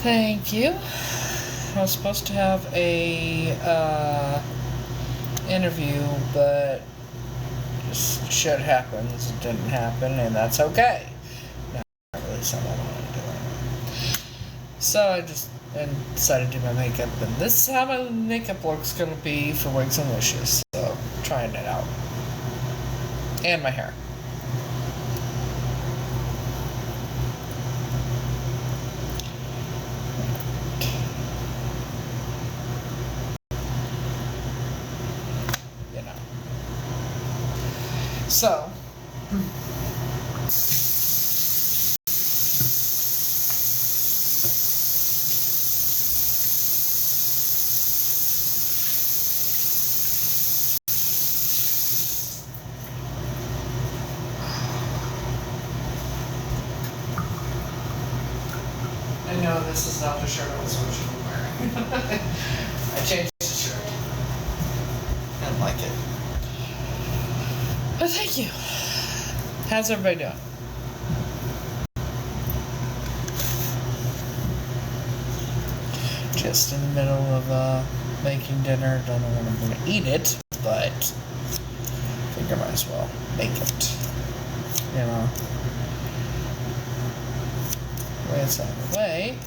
Thank you. I was supposed to have a interview, but just shit happens. It didn't happen, and that's okay. Not really something I want to do. So I just decided to do my makeup, and this is how my makeup look's gonna be for Wigs and Wishes. So trying it out, and my hair. So, I know this is not the shirt I was supposed to be wearing. I changed the shirt. I don't like it. But thank you. How's everybody doing? Just in the middle of making dinner. Don't know when I'm going to eat it, but I think I might as well make it. You know. The way it's out of the way,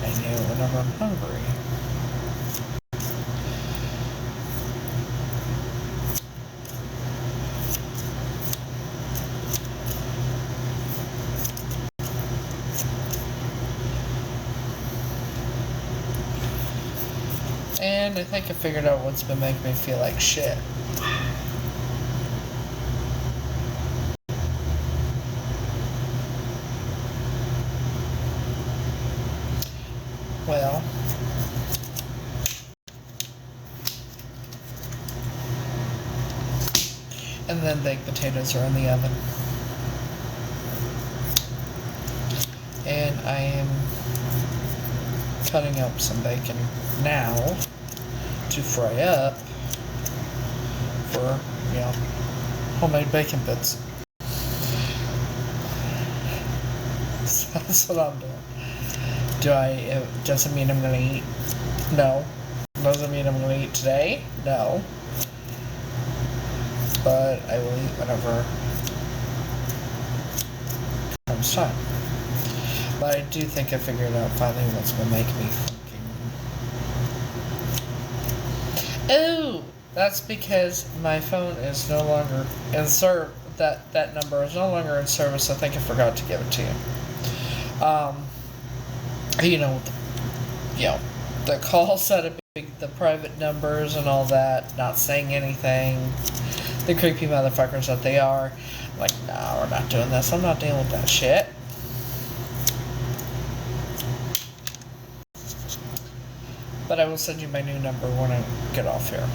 I know whenever I'm hungry. And I think I figured out what's been making me feel like shit. Well, and then baked potatoes are in the oven. And I am cutting up some bacon now to fry up for, you know, homemade bacon bits. So that's what I'm doing. Doesn't mean I'm gonna eat? No. Doesn't mean I'm gonna eat today? No. But I will eat whenever comes time. But I do think I figured out finally what's gonna make me fucking... Oh! That's because my phone is no longer in service. That number is no longer in service. I think I forgot to give it to you. The call set up the private numbers and all that, not saying anything. The creepy motherfuckers that they are. I'm like, no, we're not doing this. I'm not dealing with that shit. But I will send you my new number when I get off here.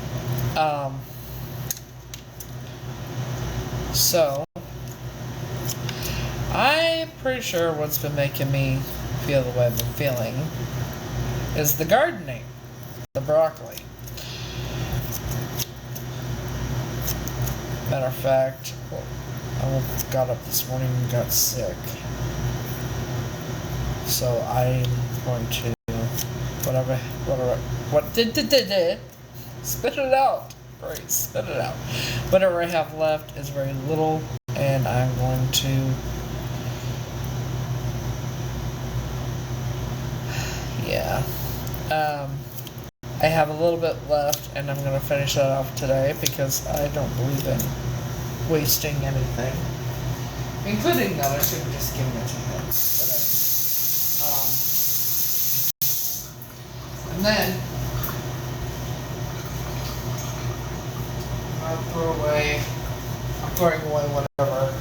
So, I'm pretty sure what's been making me feel the way I've been feeling is the gardening, the broccoli. Matter of fact, I got up this morning and got sick. So I'm going to, spit it out. Great, spit it out. Whatever I have left is very little, and I'm going to, yeah. I have a little bit left, and I'm going to finish that off today because I don't believe in wasting anything, including the others who just giving it to him. And then I'm throwing away whatever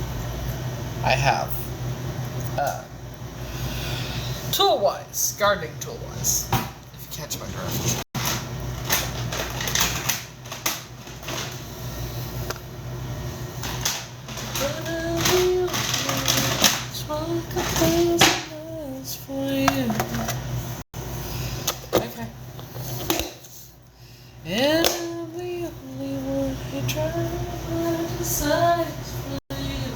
I have. Tool-wise, gardening tool-wise, if you catch my drift. Okay. And the only one I try to decide for you.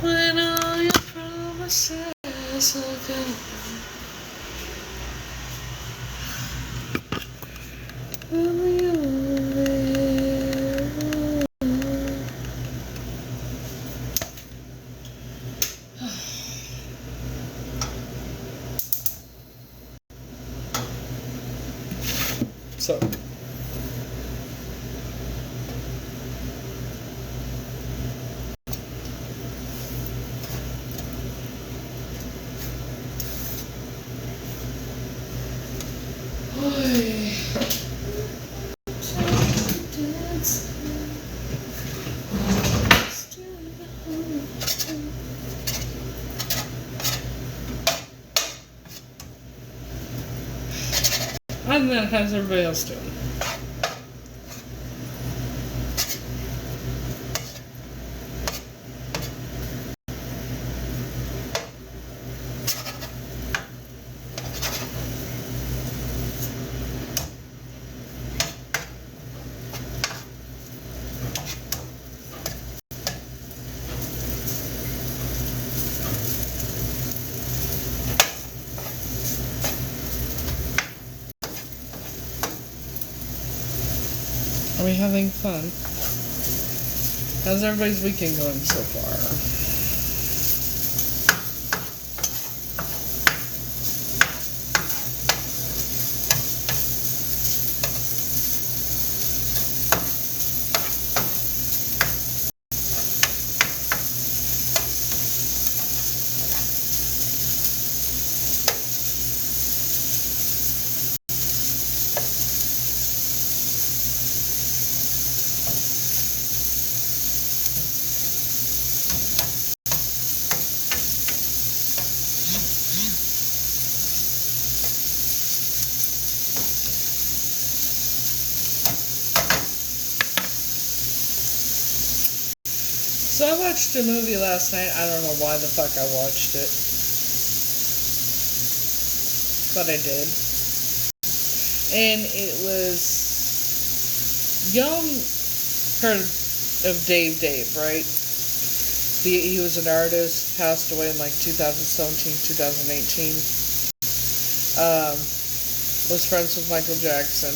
When all your promises are gone. So and then how's everybody else doing? Are we having fun? How's everybody's weekend going so far? So I watched a movie last night. I don't know why the fuck I watched it. But I did. And it was... Y'all heard of Dave, right? He was an artist, passed away in like 2017, 2018. Was friends with Michael Jackson.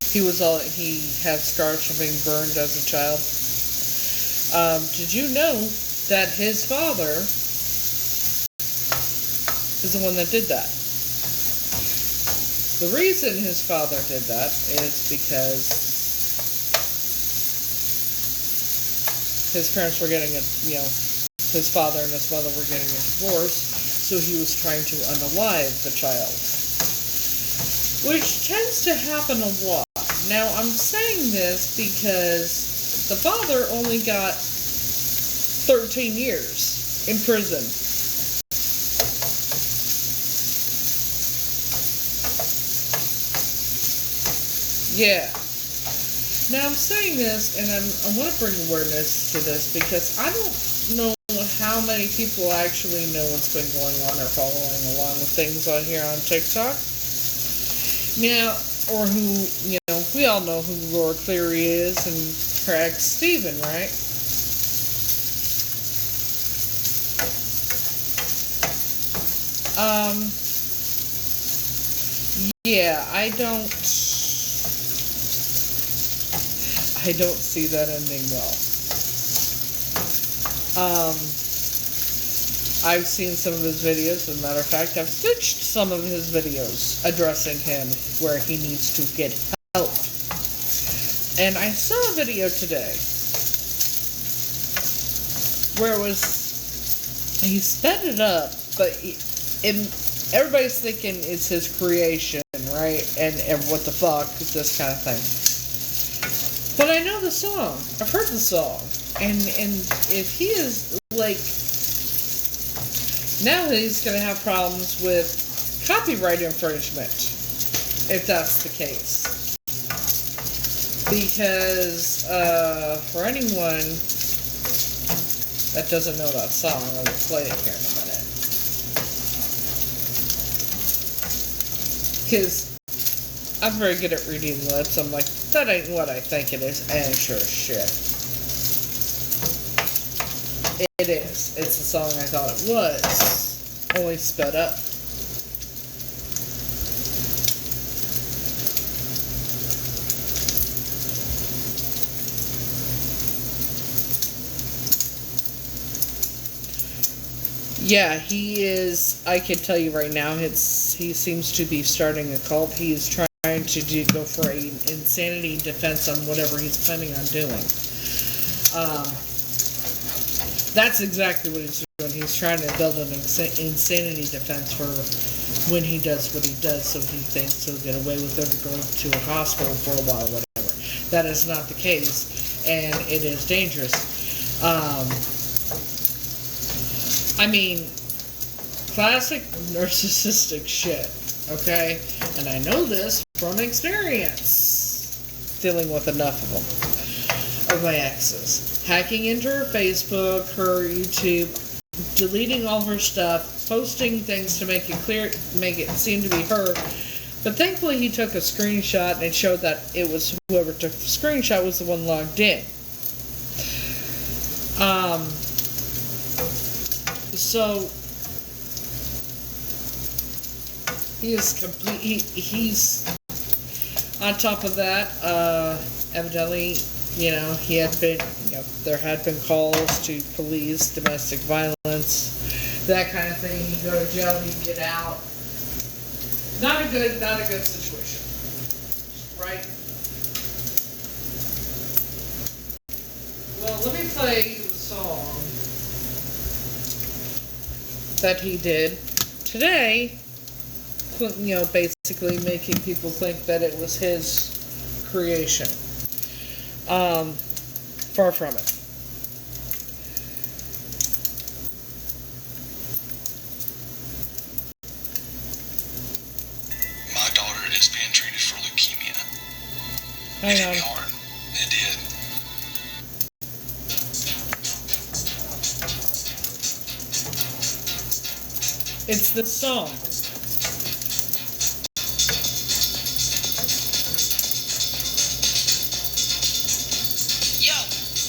He had scars from being burned as a child. Did you know that his father is the one that did that? The reason his father did that is because his parents were getting his father and his mother were getting a divorce, so he was trying to unalive the child. Which tends to happen a lot. Now, I'm saying this because the father only got 13 years in prison. Yeah. Now, I'm saying this, and I want to bring awareness to this because I don't know how many people actually know what's been going on or following along with things on here on TikTok. Now, or who, we all know who Laura Cleary is and her ex Steven, right? Yeah, I don't see that ending well. I've seen some of his videos. As a matter of fact, I've stitched some of his videos addressing him where he needs to get help. And I saw a video today where it was, he sped it up, but everybody's thinking it's his creation, right? And what the fuck is this kind of thing? But I know the song. I've heard the song. And if he is, now he's going to have problems with copyright infringement, if that's the case. Because, for anyone that doesn't know that song, I'm going to play it here in a minute. Because I'm very good at reading lips. I'm like, that ain't what I think it is. And sure as shit. It is. It's the song I thought it was. Only sped up. Yeah, he is. I can tell you right now, he seems to be starting a cult. He's trying to go for an insanity defense on whatever he's planning on doing. That's exactly what he's doing. He's trying to build an insanity defense for when he does what he does, so he thinks he'll get away with it or go to a hospital for a while, whatever. That is not the case, and it is dangerous. I mean, classic narcissistic shit, okay? And I know this from experience, dealing with enough of them, of my exes. Hacking into her Facebook, her YouTube, deleting all her stuff, posting things to make it seem to be her. But thankfully he took a screenshot and it showed that it was whoever took the screenshot was the one logged in. So he is he's on top of that, evidently, he had been, there had been calls to police, domestic violence, that kind of thing. You go to jail, you get out. Not a good situation, right? Well, let me play you the song that he did today, basically making people think that it was his creation. Far from it. My daughter is being treated for leukemia. Hang on. It hit me hard. It did. It's the song. Yo,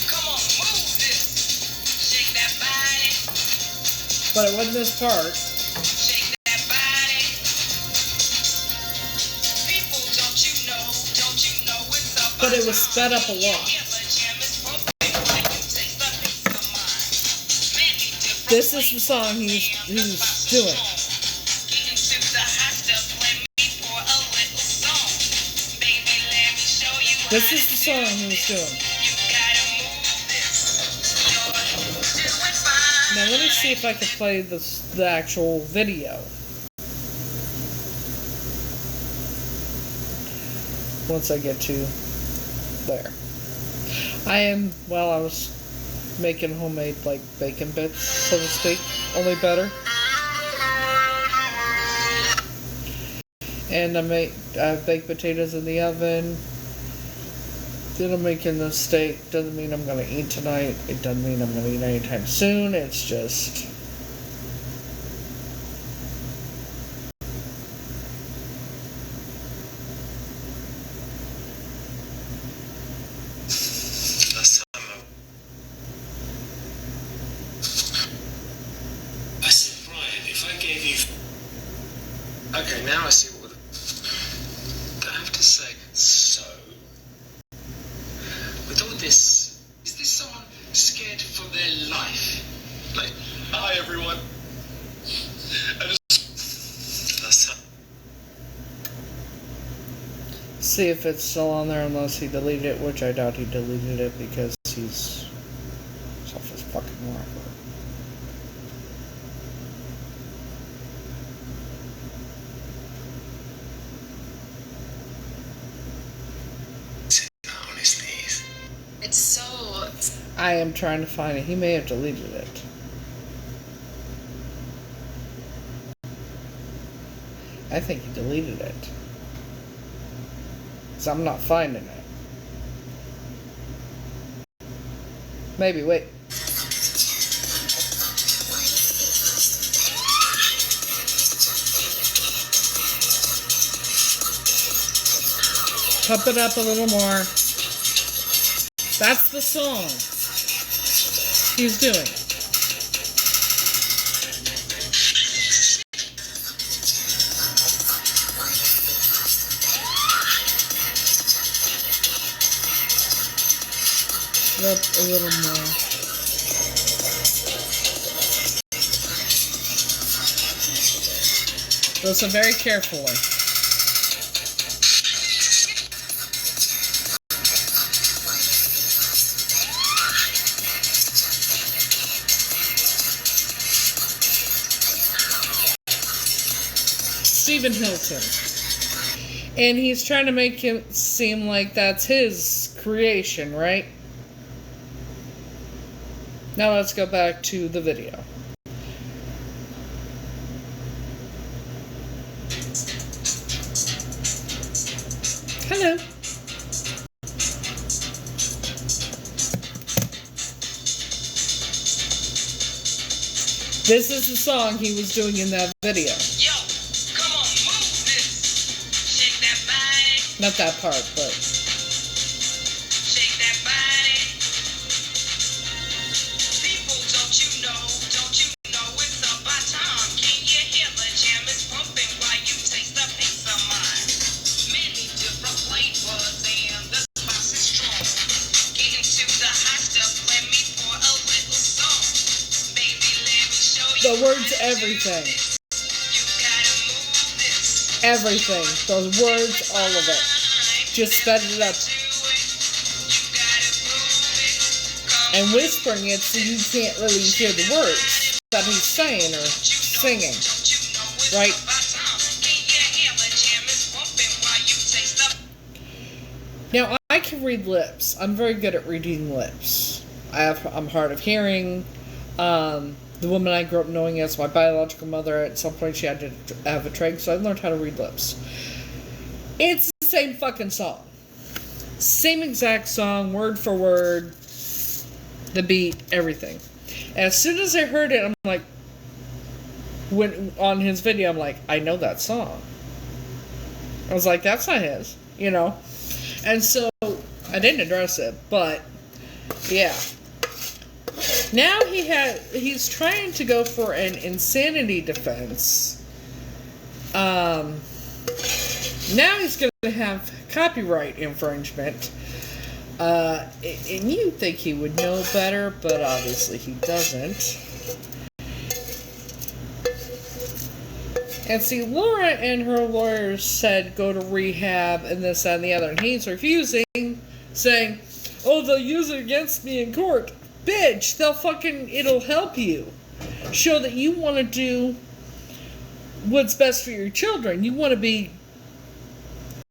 come on, move this. Shake that body. But it wasn't this part. Shake that body. People, don't you know it's a But it was sped up a lot. This is the song he's doing. This is the song he was doing. Now let me see if I can play the actual video. Once I get to there. I was making homemade bacon bits, so to speak, only better. And I have baked potatoes in the oven. Then I'm making the steak. Doesn't mean I'm gonna eat tonight. It doesn't mean I'm gonna eat anytime soon. It's just Okay, now I see what I have to say. So, with all this, is this someone scared for their life? Like, hi everyone. see if it's still on there, unless he deleted it, which I doubt he deleted it because he's off his fucking rocker. It's so... I am trying to find it. He may have deleted it. I think he deleted it. Because I'm not finding it. Maybe, wait. Pump it up a little more. That's the song he's doing. Up a little more. Listen very carefully. Stephen Hilton. And he's trying to make him seem like that's his creation, right? Now let's go back to the video. Hello. This is the song he was doing in that video. Yo, come on, move this. Shake that body. Not that part, but... Shake that body. People, don't you know it's about time. Can you hear the jam is pumping while you taste a piece of mine? Many different flavors and the spice is strong. Get into the hot stuff, let me pour a little song. Baby, let me show you. The words, everything. You gotta move this. Everything. Those words, all of it. Just sped it up. And whispering it so you can't really hear the words that he's saying or singing. Right? Now, I can read lips. I'm very good at reading lips. I'm hard of hearing. The woman I grew up knowing as my biological mother, at some point she had to have a trach, so I learned how to read lips. It's the same fucking song. Same exact song, word for word, the beat, everything. And as soon as I heard it, I'm like, when on his video, I'm like, I know that song. I was like, that's not his, you know? And so, I didn't address it, but, yeah. Now he's trying to go for an insanity defense. Now he's going to have copyright infringement. And you'd think he would know better, but obviously he doesn't. And see, Laura and her lawyers said go to rehab and this, that, and the other. And he's refusing, saying, oh, they'll use it against me in court. Bitch, it'll help you. Show that you want to do what's best for your children. You want to be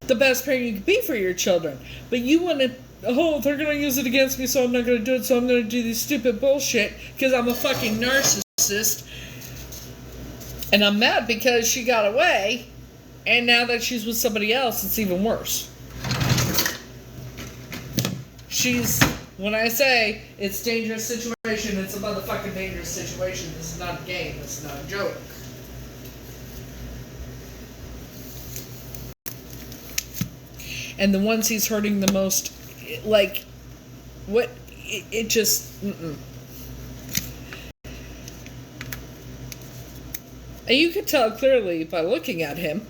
the best parent you can be for your children. But you want to, oh, they're going to use it against me, so I'm not going to do it, so I'm going to do this stupid bullshit because I'm a fucking narcissist. And I'm mad because she got away, and now that she's with somebody else, it's even worse. When I say it's a dangerous situation, it's a motherfucking dangerous situation. This is not a game. This is not a joke. And the ones he's hurting the most, like, what, it just, And you could tell clearly by looking at him,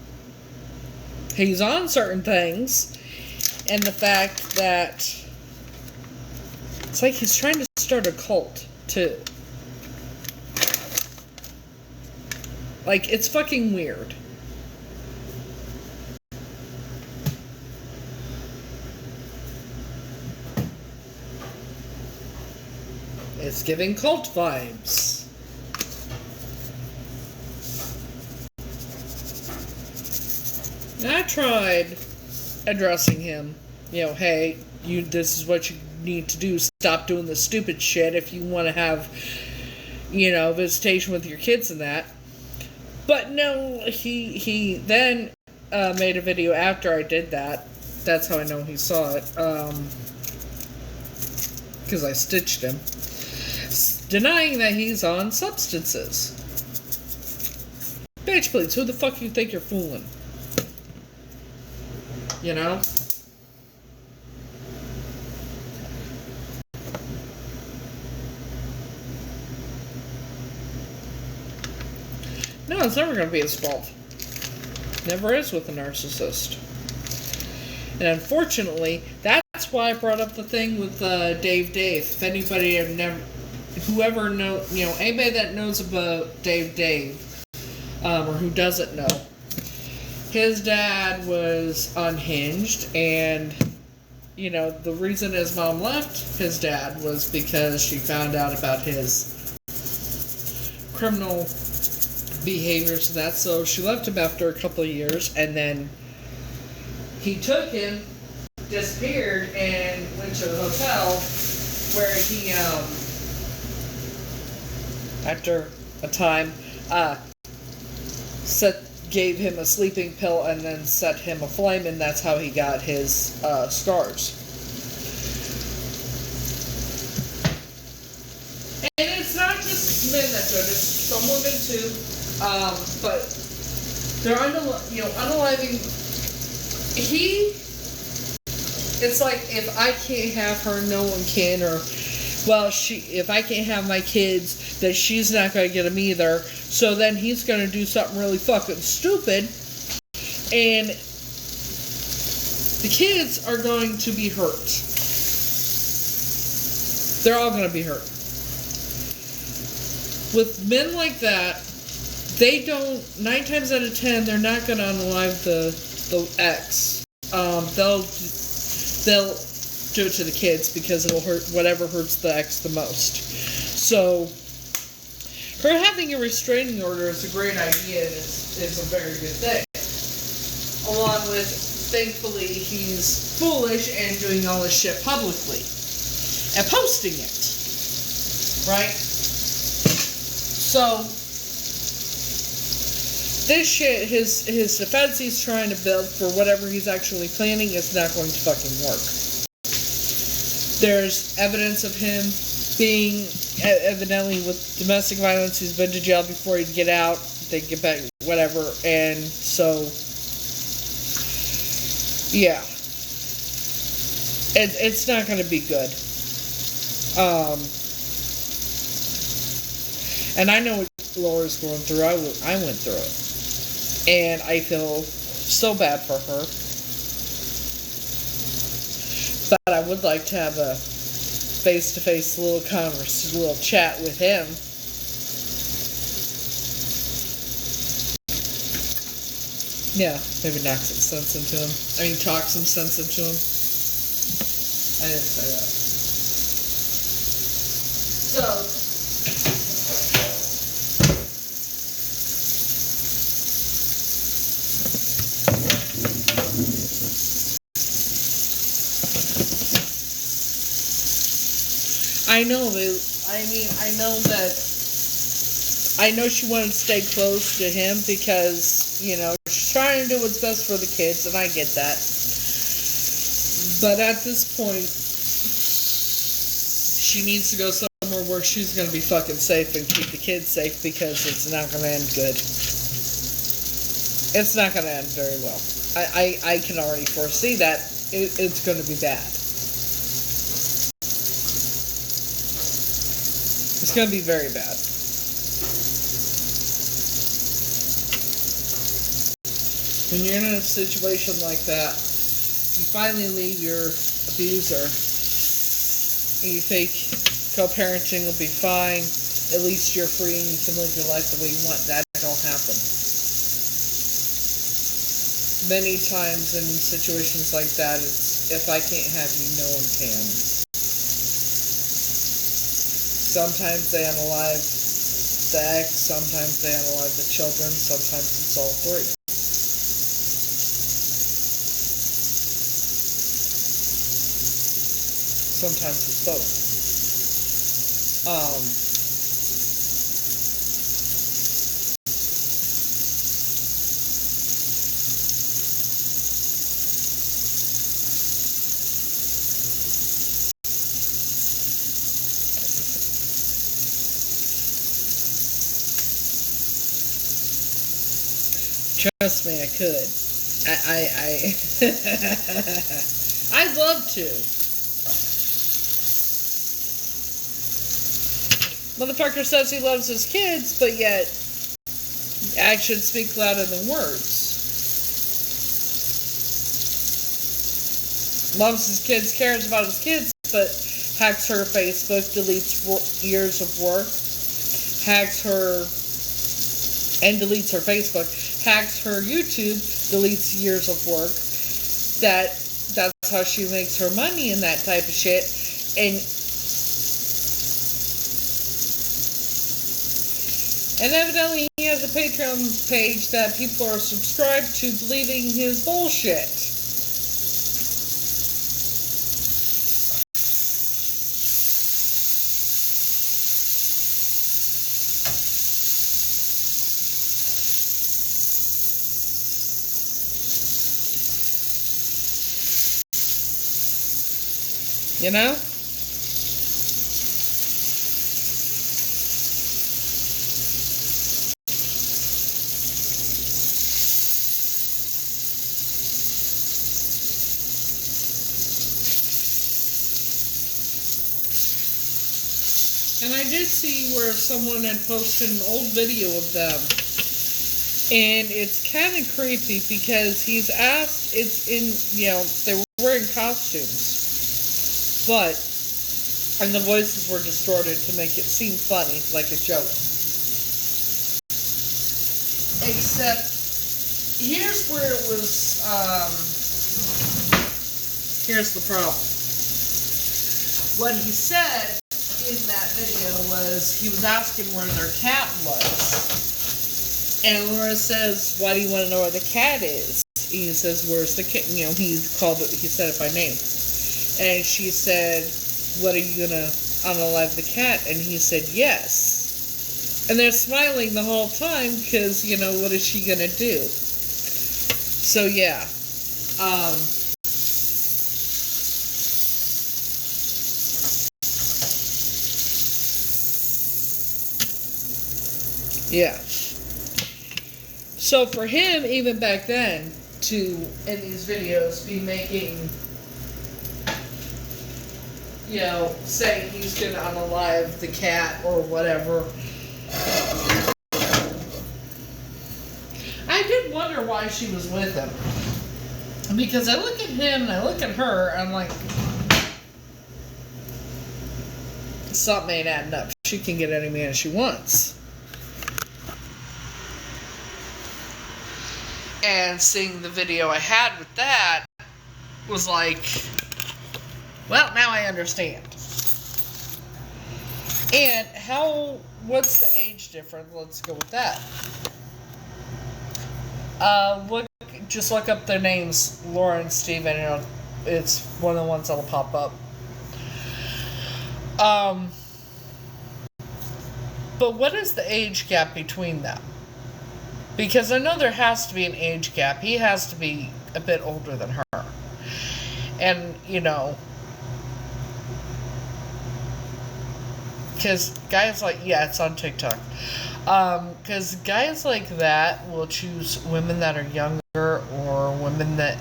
he's on certain things, and the fact that it's like he's trying to start a cult, too. Like, it's fucking weird. It's giving cult vibes. I tried addressing him. You know, hey, this is what you need to do. Stop doing the stupid shit if you want to have, visitation with your kids and that. But no, he then made a video after I did that. That's how I know he saw it. Because I stitched him. Denying that he's on substances. Bitch, please, who the fuck you think you're fooling? You know? it's never going to be his fault. Never is with a narcissist. And unfortunately, that's why I brought up the thing with Dave. If anybody whoever knows, anybody that knows about Dave, or who doesn't know, his dad was unhinged, and the reason his mom left his dad was because she found out about his criminal behavior, so she left him after a couple of years, and then he took him, disappeared, and went to a hotel where he, after a time, gave him a sleeping pill and then set him aflame, and that's how he got his scars. And it's not just men that do it; it's some women too. But they're unaliving. It's like, if I can't have her, no one can, or if I can't have my kids, then she's not going to get them either. So then he's going to do something really fucking stupid, and the kids are going to be hurt. They're all going to be hurt. With men like that, they don't, 9 times out of 10, they're not going to unalive the ex. They'll do it to the kids because it'll hurt whatever hurts the ex the most. So, her having a restraining order is a great idea and is a very good thing. Along with, thankfully, he's foolish and doing all this shit publicly. And posting it. Right? So, this shit, his defense he's trying to build for whatever he's actually planning is not going to fucking work. There's evidence of him being, evidently with domestic violence, he's been to jail before he'd get out, they get back, whatever, and so, yeah. It's not going to be good. And I know what Laura's going through. I went through it. And I feel so bad for her. But I would like to have a face-to-face little chat with him. Yeah, maybe knock some sense into him. Talk some sense into him. I didn't say that. So, I know she wanted to stay close to him because, she's trying to do what's best for the kids, and I get that. But at this point, she needs to go somewhere where she's going to be fucking safe and keep the kids safe, because it's not going to end good. It's not going to end very well. I can already foresee that it's going to be bad. It's going to be very bad. When you're in a situation like that, you finally leave your abuser, and you think co-parenting will be fine, at least you're free and you can live your life the way you want. That don't happen. Many times in situations like that, it's, if I can't have you, no one can. Sometimes they unalive the ex, sometimes they unalive the children, sometimes it's all three. Sometimes it's both. Trust me, I could. I'd love to. Motherfucker says he loves his kids, but yet Actions speak louder than words. Loves his kids, cares about his kids, but hacks her Facebook, deletes years of work, hacks her and deletes her Facebook, hacks her YouTube, deletes years of work. That's how she makes her money and that type of shit. And evidently he has a Patreon page that people are subscribed to, believing his bullshit. You know? And I did see where someone had posted an old video of them. And it's kind of creepy because he's asked, it's in, they were wearing costumes. And the voices were distorted to make it seem funny, like a joke. Except, here's where it was, here's the problem. What he said in that video was, he was asking where their cat was. And Laura says, why do you want to know where the cat is? He says, where's the cat? He said it by name. And she said, what are you gonna unalive the cat? And he said, yes. And they're smiling the whole time because, what is she gonna do? So, yeah. Yeah. So for him, even back then, to, in these videos, be making, saying he's gonna unalive the cat or whatever. I did wonder why she was with him. Because I look at him and I look at her, I'm like, something ain't adding up. She can get any man she wants. And seeing the video I had with that was like, well, now I understand. And what's the age difference? Let's go with that. Just look up their names, Laura and Steven, it's one of the ones that'll pop up. But what is the age gap between them? Because I know there has to be an age gap. He has to be a bit older than her. And, because guys like, it's on TikTok. Because guys like that will choose women that are younger or women that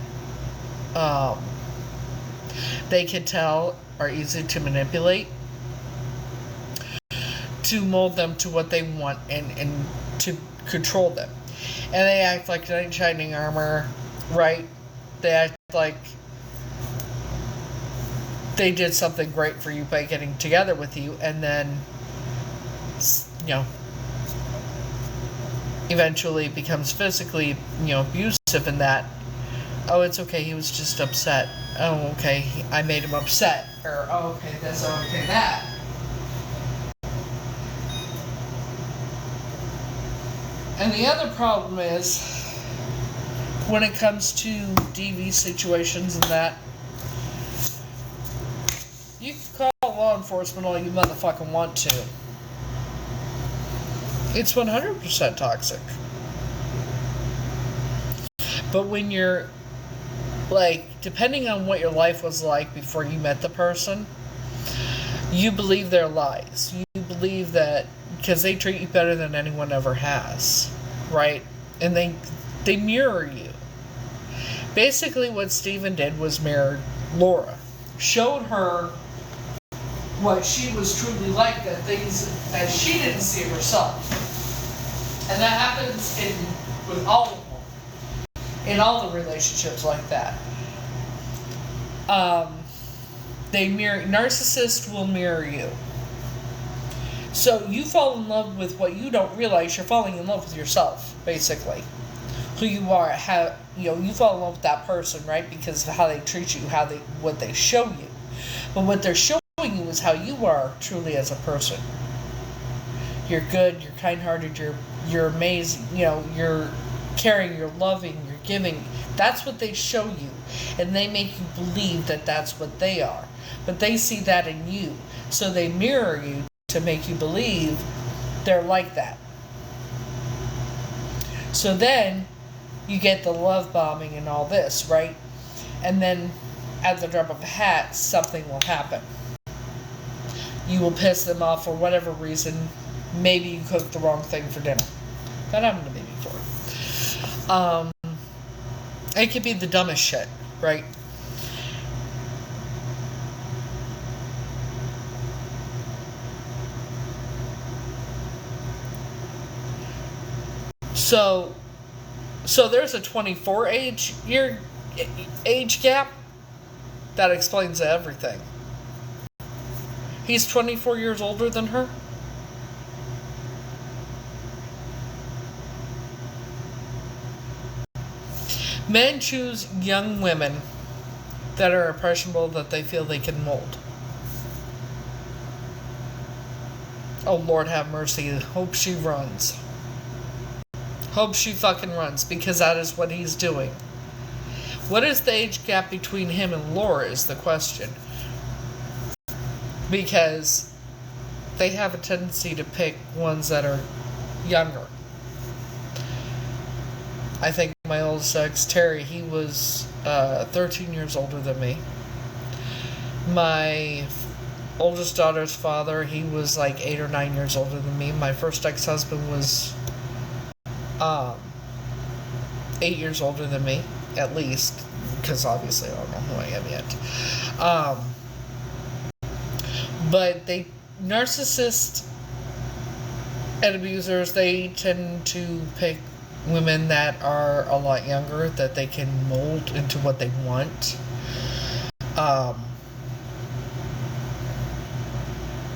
they can tell are easy to manipulate, to mold them to what they want and to control them. And they act like knight in shining armor, right? They act like they did something great for you by getting together with you, and then, eventually becomes physically, abusive in that, oh, it's okay, he was just upset. Oh, okay, I made him upset. Or, oh, okay, this, oh, okay, that. And the other problem is, when it comes to DV situations and that, you can call law enforcement all you motherfucking want to. It's 100% toxic. But when you're, depending on what your life was like before you met the person, you believe their lies. You believe that because they treat you better than anyone ever has, right? And they mirror you. Basically what Steven did was mirror Laura. Showed her what she was truly like, that things that she didn't see herself. And that happens with all of them. In all the relationships like that. Narcissists will mirror you. So you fall in love with what you don't realize you're falling in love with yourself, basically. Who you are, you fall in love with that person, right? Because of how they treat you, what they show you. But what they're showing you is how you are truly as a person. You're good, you're kind-hearted, you're amazing, you're caring, you're loving, you're giving. That's what they show you. And they make you believe that that's what they are. But they see that in you. So they mirror you to make you believe they're like that. So then you get the love bombing and all this, right? And then at the drop of a hat, something will happen. You will piss them off for whatever reason. Maybe you cooked the wrong thing for dinner. That happened to me before. It could be the dumbest shit, right? So there's a 24 age gap. That explains everything. He's 24 years older than her. Men choose young women that are impressionable, that they feel they can mold. Oh, Lord have mercy. Hope she runs. Hope she fucking runs, because that is what he's doing. What is the age gap between him and Laura is the question. Because they have a tendency to pick ones that are younger. I think my oldest ex, Terry, he was 13 years older than me. My oldest daughter's father, he was like 8 or 9 years older than me. My first ex-husband was 8 years older than me, at least, because obviously I don't know who I am yet. But narcissists and abusers, they tend to pick women that are a lot younger, that they can mold into what they want.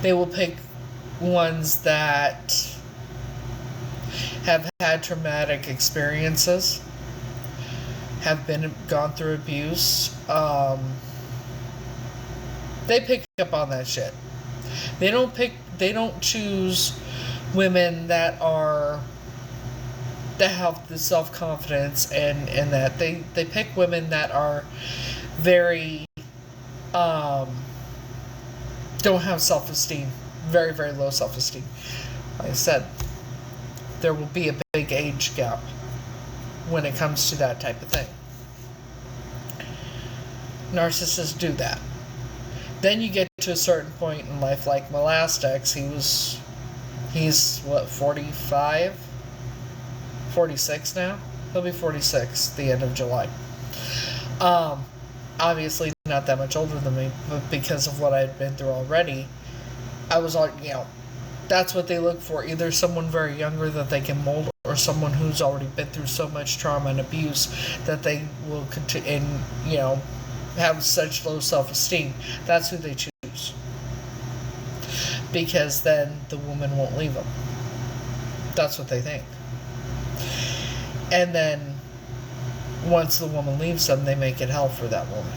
They will pick ones that have had traumatic experiences, have gone through abuse. They pick up on that shit. They don't choose women that have the self-confidence and that they pick women that are very don't have self-esteem, very, very low self-esteem. Like I said, there will be a big age gap when it comes to that type of thing. Narcissists do that. Then you get to a certain point in life, like my last ex, he's what, 45? 46 now? He'll be 46 the end of July. Obviously not that much older than me, but because of what I'd been through already, I was like, that's what they look for. Either someone very younger that they can mold, or someone who's already been through so much trauma and abuse that they will continue and, have such low self-esteem. That's who they choose. Because then the woman won't leave them. That's what they think. And then once the woman leaves them, they make it hell for that woman.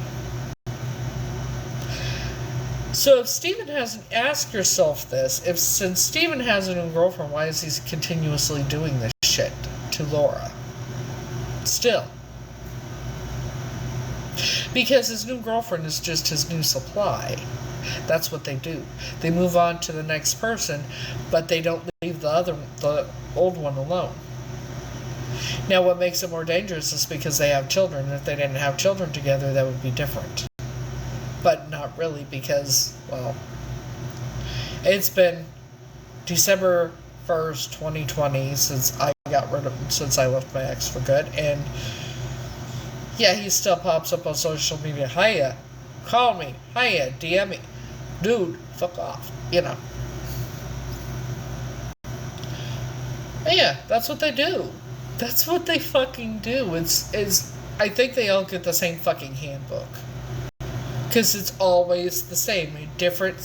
So if Steven hasn't, ask yourself this, since Steven has a new girlfriend, why is he continuously doing this shit to Laura? Still. Because his new girlfriend is just his new supply. That's what they do. They move on to the next person, but they don't leave the old one alone. Now, what makes it more dangerous is because they have children. If they didn't have children together, that would be different. But not really, because, well, it's been December 1st, 2020 since I left my ex for good, and yeah, he still pops up on social media. Hiya, call me. Hiya, DM me. Dude, fuck off. Yeah, that's what they do. That's what they fucking do. I think they all get the same fucking handbook. Because it's always the same. Different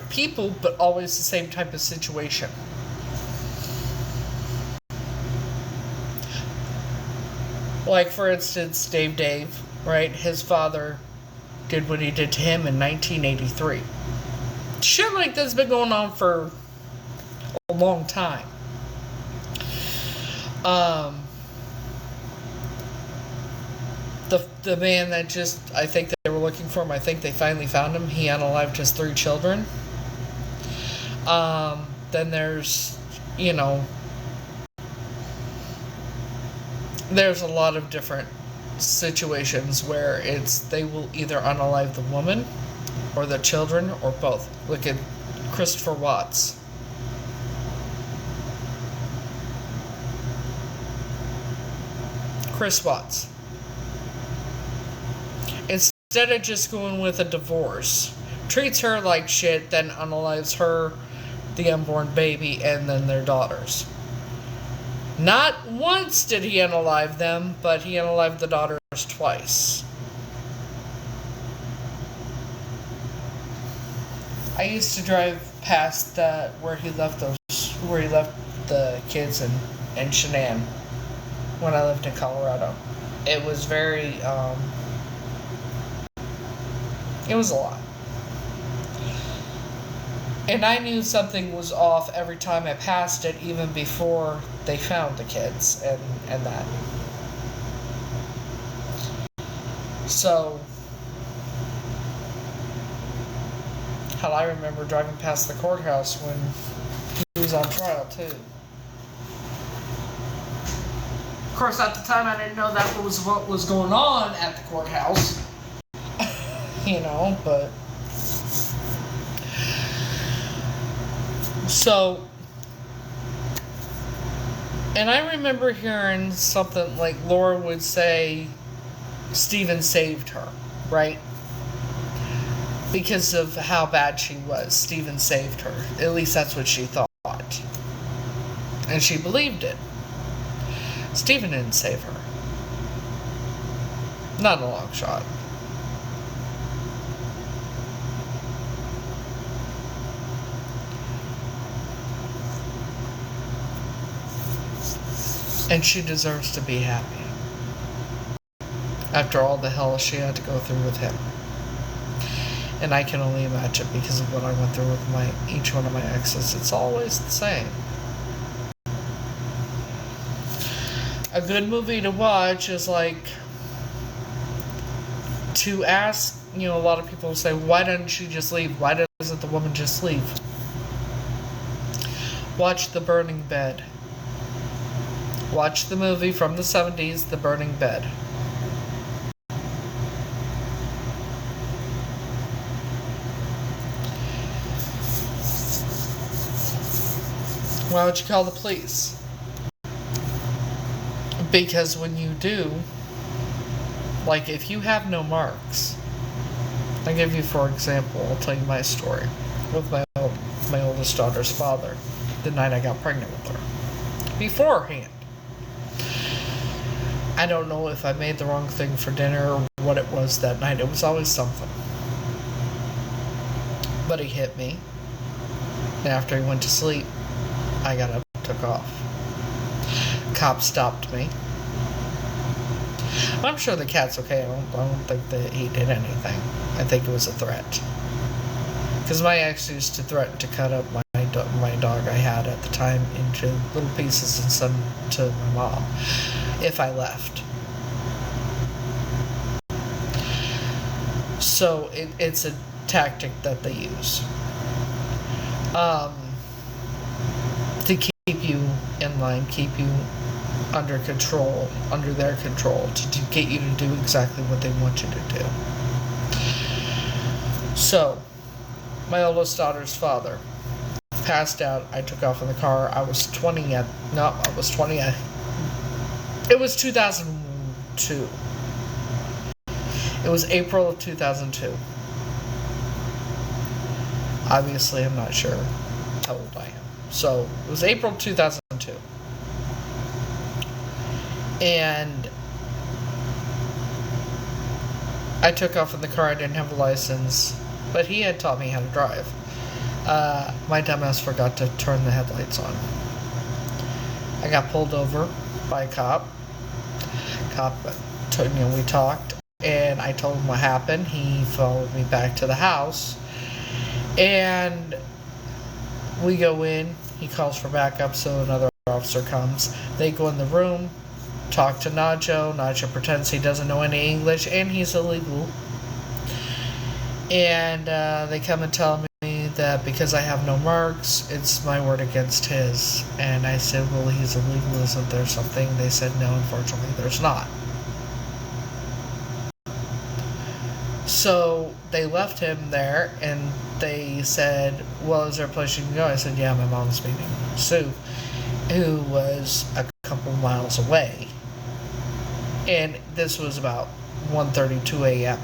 people, but always the same type of situation. Like, for instance, Dave, right? His father did what he did to him in 1983. Shit like this has been going on for a long time. The man that I think they were looking for him, I think they finally found him. He unalived his 3 children. Then there's, there's a lot of different situations where they will either unalive the woman or the children or both. Look at Christopher Watts. Chris Watts. Instead of just going with a divorce, treats her like shit, then unalives her, the unborn baby, and then their daughters. Not once did he unalive them, but he unalived the daughters twice. I used to drive past where he left the kids in Shanann when I lived in Colorado. It was very, it was a lot. And I knew something was off every time I passed it, even before they found the kids and that. So, hell, I remember driving past the courthouse when he was on trial, too. Of course, at the time, I didn't know that was what was going on at the courthouse. But... So, and I remember hearing something like Laura would say Steven saved her, right? Because of how bad she was, Steven saved her. At least that's what she thought. And she believed it. Steven didn't save her. Not a long shot. And she deserves to be happy. After all the hell she had to go through with him. And I can only imagine, because of what I went through with each one of my exes. It's always the same. A good movie to watch is to ask, a lot of people say, why doesn't she just leave? Why doesn't the woman just leave? Watch The Burning Bed. Watch the movie from the 70s, The Burning Bed. Why would you call the police? Because when you do, if you have no marks, I'll give you, for example, I'll tell you my story with my oldest daughter's father, the night I got pregnant with her. Beforehand. I don't know if I made the wrong thing for dinner or what it was that night. It was always something. But he hit me. And after he went to sleep, I got up and took off. Cop stopped me. I'm sure the cat's okay. I don't think that he did anything. I think it was a threat. Because my ex used to threaten to cut up my dog I had at the time into little pieces and send them to my mom if I left. So it's a tactic that they use to keep you in line, keep you under control, under their control, to get you to do exactly what they want you to do. So, my oldest daughter's father passed out. I took off in the car. I was 20 it was 2002. It was April of 2002. Obviously, I'm not sure how old I am. So, it was April 2002. And I took off in the car. I didn't have a license, but he had taught me how to drive. My dumbass forgot to turn the headlights on. I got pulled over by a cop. We talked, and I told him what happened. He followed me back to the house, and we go in. He calls for backup, so another officer comes. They go in the room, talk to Nacho. Nacho pretends he doesn't know any English, and he's illegal. And they come and tell me that because I have no marks, it's my word against his. And I said, well, he's illegal, isn't there something? They said, no, unfortunately, there's not. So they left him there, and they said, well, is there a place you can go? I said, yeah, my mom's meeting Sue, who was a couple miles away. And this was about 1:32 a.m.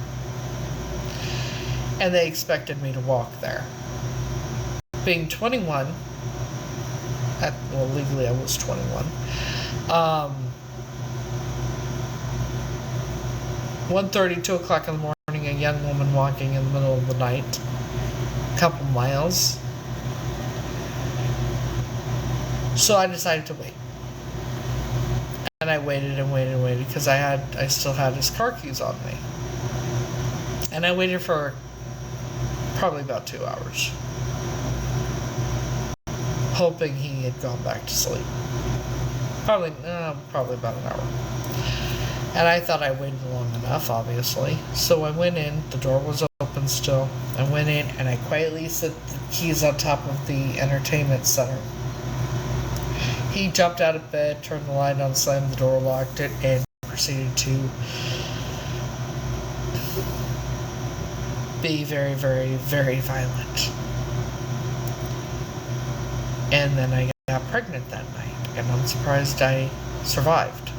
And they expected me to walk there. Being 21, well, legally I was 21, 1:30, 2 o'clock in the morning, a young woman walking in the middle of the night, a couple miles. So I decided to wait. And I waited and waited and waited because I still had his car keys on me. And I waited for probably about 2 hours, hoping he had gone back to sleep. Probably about an hour. And I thought I waited long enough, obviously. So I went in. The door was open still. I went in and I quietly set the keys on top of the entertainment center. He jumped out of bed, turned the light on, slammed the door, locked it, and proceeded to be very, very, very violent. And then I got pregnant that night, and I'm surprised I survived.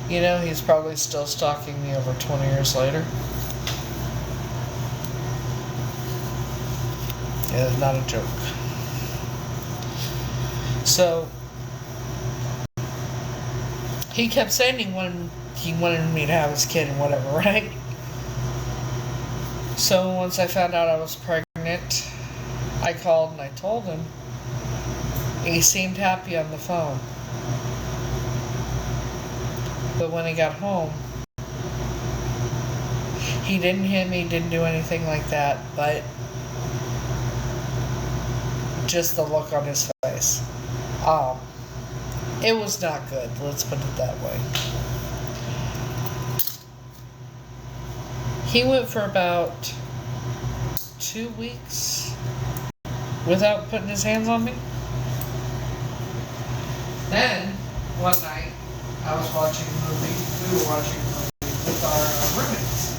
You know, he's probably still stalking me over 20 years later. Yeah, it's not a joke. So, he kept saying he wanted me to have his kid and whatever, right? So once I found out I was pregnant, I called and I told him. He seemed happy on the phone. But when he got home, he didn't hit me, didn't do anything like that, but just the look on his face. It was not good, let's put it that way. He went for about 2 weeks without putting his hands on me. Then, one night, I was watching a movie. We were watching a movie with our roommates.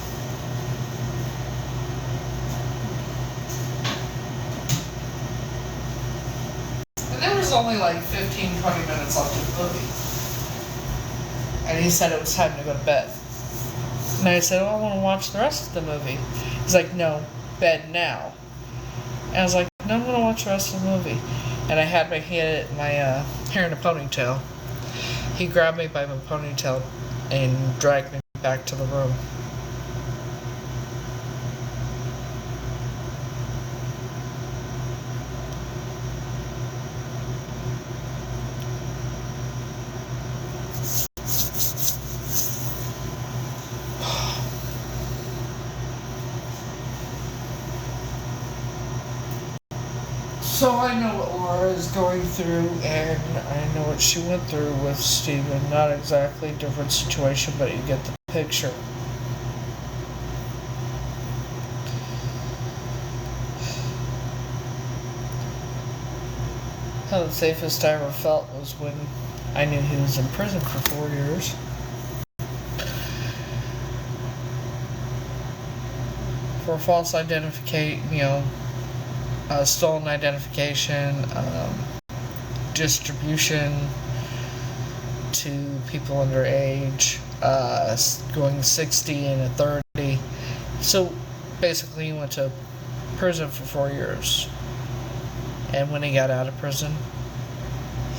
And there was only like 15, 20 minutes left of the movie. And he said it was time to go to bed. And I said, I want to watch the rest of the movie. He's like, no, bed now. And I was like, no, I'm going to watch the rest of the movie. And I had my hair in a ponytail. He grabbed me by my ponytail and dragged me back to the room. So I know what Laura is going through, and I know what she went through with Steven. Not exactly a different situation, but you get the picture. How the safest I ever felt was when I knew he was in prison for 4 years. For false identification, stolen identification, distribution to people underage, going 60 and a 30. So basically, he went to prison for 4 years. And when he got out of prison,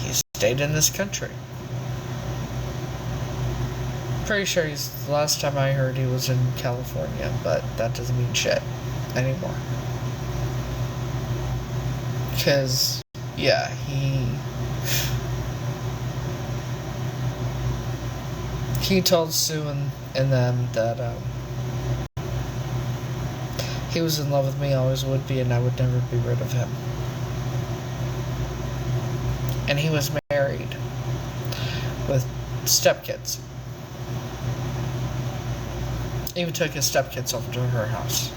he stayed in this country. Pretty sure the last time I heard he was in California, but that doesn't mean shit anymore. Because, yeah, he told Sue and them that he was in love with me, always would be, and I would never be rid of him. And he was married with stepkids. Even took his stepkids over to her house.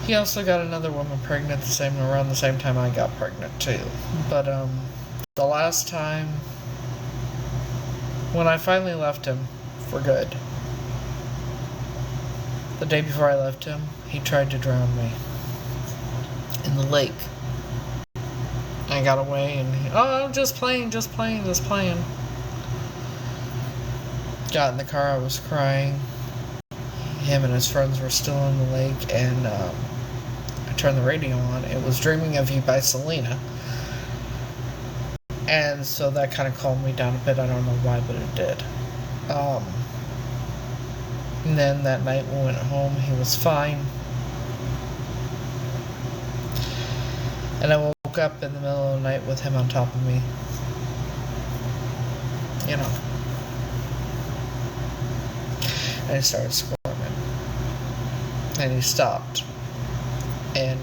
He also got another woman pregnant around the same time I got pregnant too. But the last time when I finally left him for good, the day before I left him, he tried to drown me in the lake. I got away and I'm just playing. Got in the car, I was crying. Him and his friends were still in the lake, and I turned the radio on. It was Dreaming of You by Selena. And so that kind of calmed me down a bit. I don't know why, but it did. And then that night we went home. He was fine. And I woke up in the middle of the night with him on top of me. You know. And he started squirming. And he stopped. And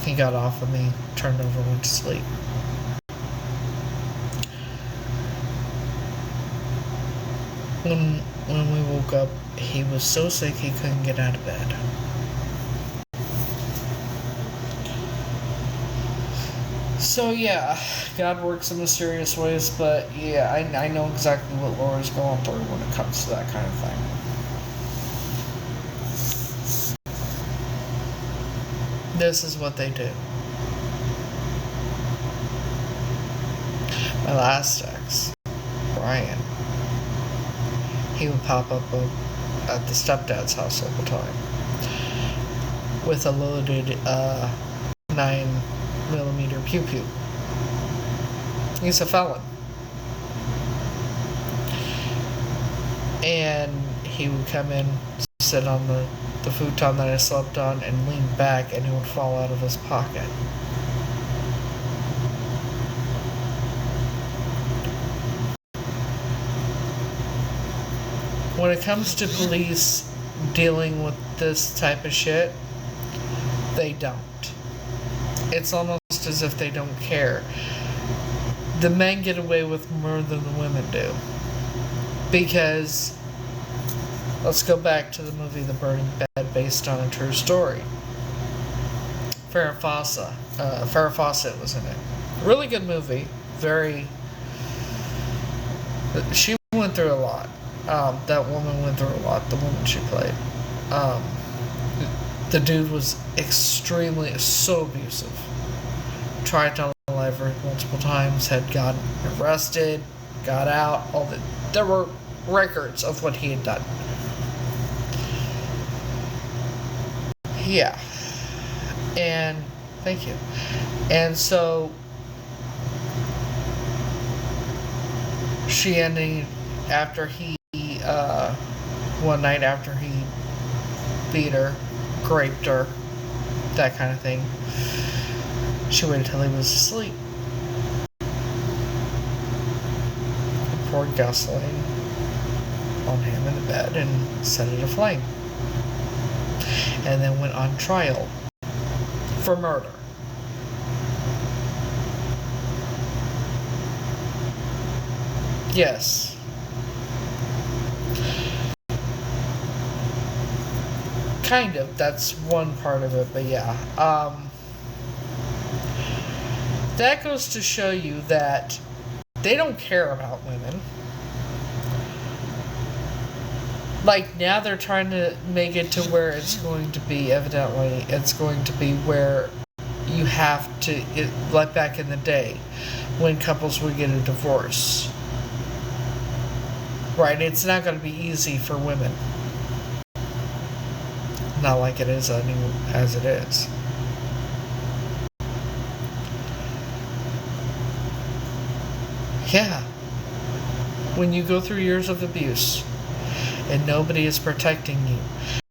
he got off of me, turned over, went to sleep. When we woke up, he was so sick he couldn't get out of bed. So yeah, God works in mysterious ways, but yeah, I know exactly what Laura's going through when it comes to that kind of thing. This is what they do. My last ex, Brian, he would pop up at the stepdad's house all the time with a loaded 9mm pew-pew. He's a felon. And he would come in, sit on the futon that I slept on, and lean back, and it would fall out of his pocket. When it comes to police dealing with this type of shit, they don't. It's almost as if they don't care. The men get away with more than the women do. Because, let's go back to the movie The Burning Bed, based on a true story. Farrah Fawcett was in it. Really good movie. She went through a lot. That woman went through a lot, the woman she played. The dude was so abusive. Tried to unalive her multiple times, had gotten arrested, got out, there were records of what he had done. Yeah. And, thank you. And so, she ended after he, one night after he beat her, raped her, that kind of thing, she waited till he was asleep. And poured gasoline on him in the bed and set it aflame. And then went on trial for murder. Yes. Kind of. That's one part of it, but yeah. That goes to show you that they don't care about women. Like, now they're trying to make it to where it's going to be, evidently, it's going to be where you have to, like back in the day, when couples would get a divorce. Right? It's not going to be easy for women. Not like it is as it is. Yeah. When you go through years of abuse and nobody is protecting you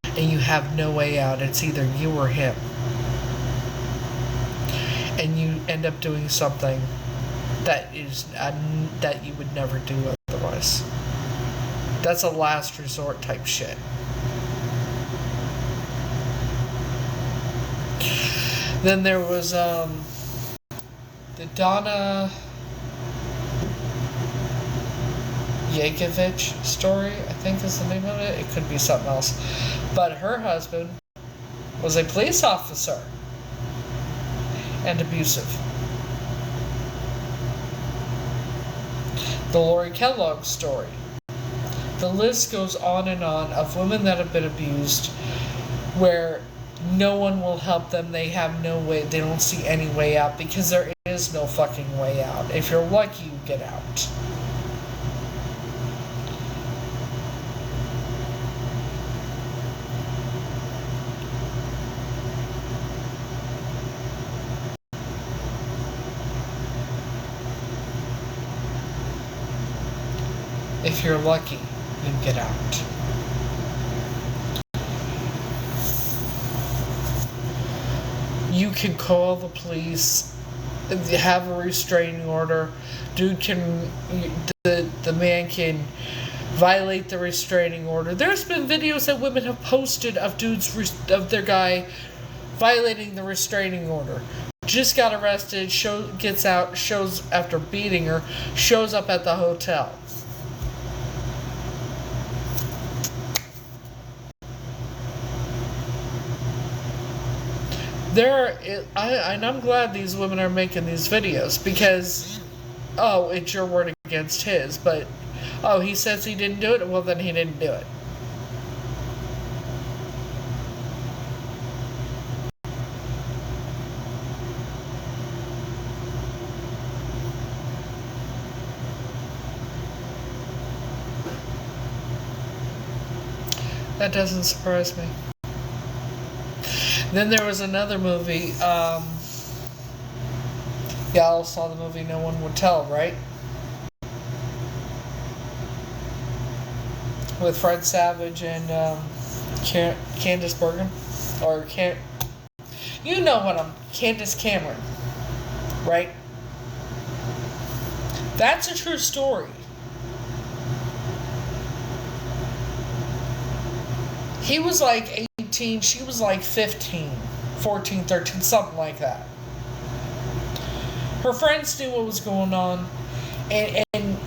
and you have no way out, it's either you or him. And you end up doing something that you would never do otherwise. That's a last resort type shit. Then there was the Donna Yankovic story, I think is the name of it. It could be something else. But her husband was a police officer and abusive. The Lori Kellogg story. The list goes on and on of women that have been abused where no one will help them. They have no way. They don't see any way out because there is no fucking way out. If you're lucky, you get out. If you're lucky, you get out. You can call the police, have a restraining order. The man can violate the restraining order. There's been videos that women have posted of of their guy violating the restraining order. Just got arrested, gets out, shows after beating her, shows up at the hotel. And I'm glad these women are making these videos because, oh, it's your word against his, but, oh, he says he didn't do it, well, then he didn't do it. That doesn't surprise me. Then there was another movie, y'all saw the movie No One Would Tell, right? With Fred Savage and Candace Bergen, you know what Candace Cameron, right? That's a true story. He was like 18, she was like 15, 14, 13, something like that. Her friends knew what was going on, and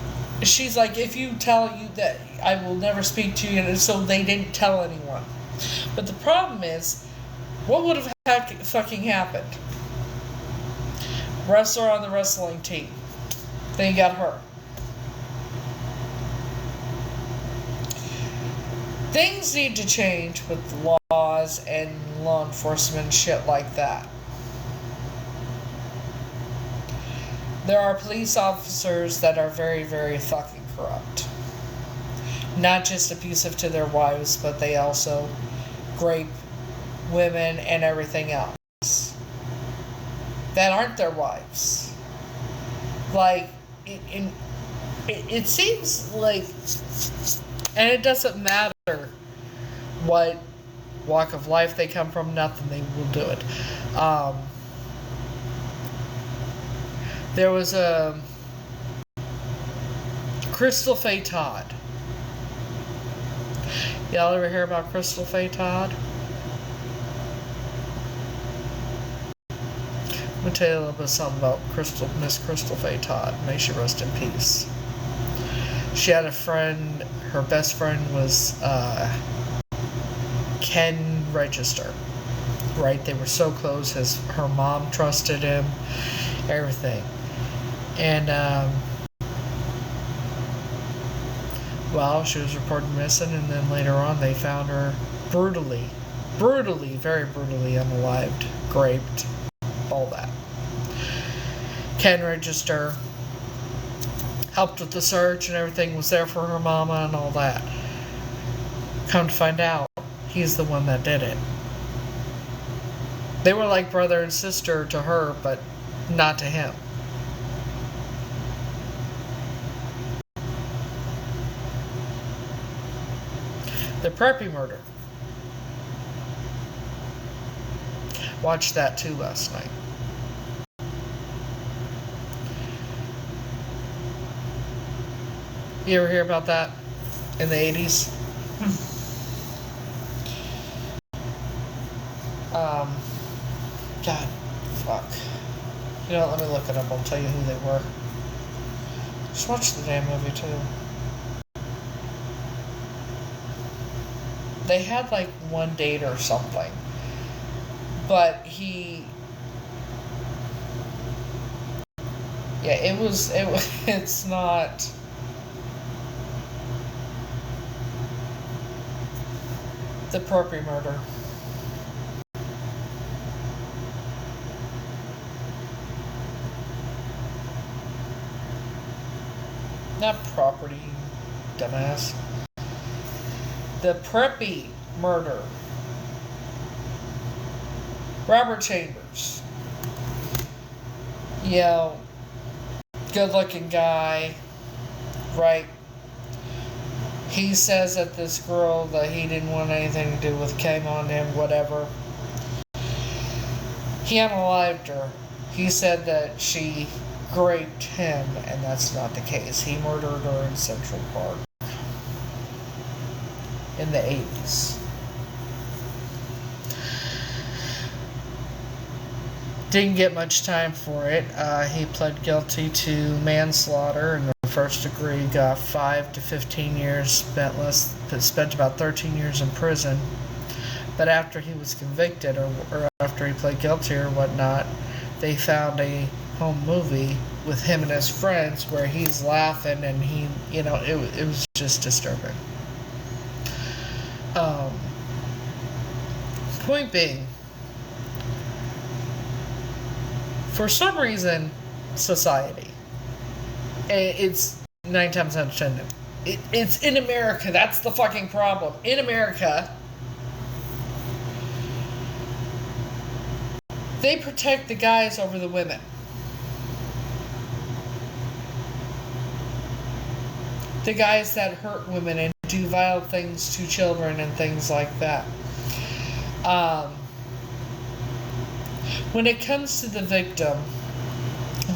she's like, if you tell you that, I will never speak to you, and so they didn't tell anyone. But the problem is, what would have fucking happened? Wrestler on the wrestling team. Then he got hurt. Things need to change with laws and law enforcement and shit like that. There are police officers that are very, very fucking corrupt. Not just abusive to their wives, but they also rape women and everything else that aren't their wives. Like, it seems like, and it doesn't matter what walk of life they come from, nothing, they will do it. There was a Crystal Faye Todd. Y'all ever hear about Crystal Faye Todd? I'm going to tell you a little bit something about Miss Crystal Faye Todd. May she rest in peace. She had a friend, her best friend was Ken Register. Right? They were so close. Her mom trusted him. Everything. And, well, she was reported missing, and then later on they found her brutally, very brutally unalived, raped, all can register, helped with the search and everything, was there for her mama and all that. Come to find out, he's the one that did it. They were like brother and sister to her, but not to him. The Preppy murder. Watched that too last night. You ever hear about that in the 80s? God, fuck. You know what, let me look it up. I'll tell you who they were. Just watch the damn movie too. They had like one date or something. But it's not. The Preppy murder. Not property, dumbass. The Preppy murder. Robert Chambers. You know, good looking guy, right? He says that this girl that he didn't want anything to do with came on him, whatever. He unalived her. He said that she raped him, and that's not the case. He murdered her in Central Park in the 80s. Didn't get much time for it. He pled guilty to manslaughter in the first degree, got 5 to 15 years, spent about 13 years in prison. But after he was convicted, or after he pled guilty or whatnot, they found a home movie with him and his friends where he's laughing and he, you know, it was just disturbing. Point being, for some reason, society, it's 9 times out of 10, it's in America, that's the fucking problem. In America, they protect the guys over the women. The guys that hurt women and do vile things to children and things like that. When it comes to the victim,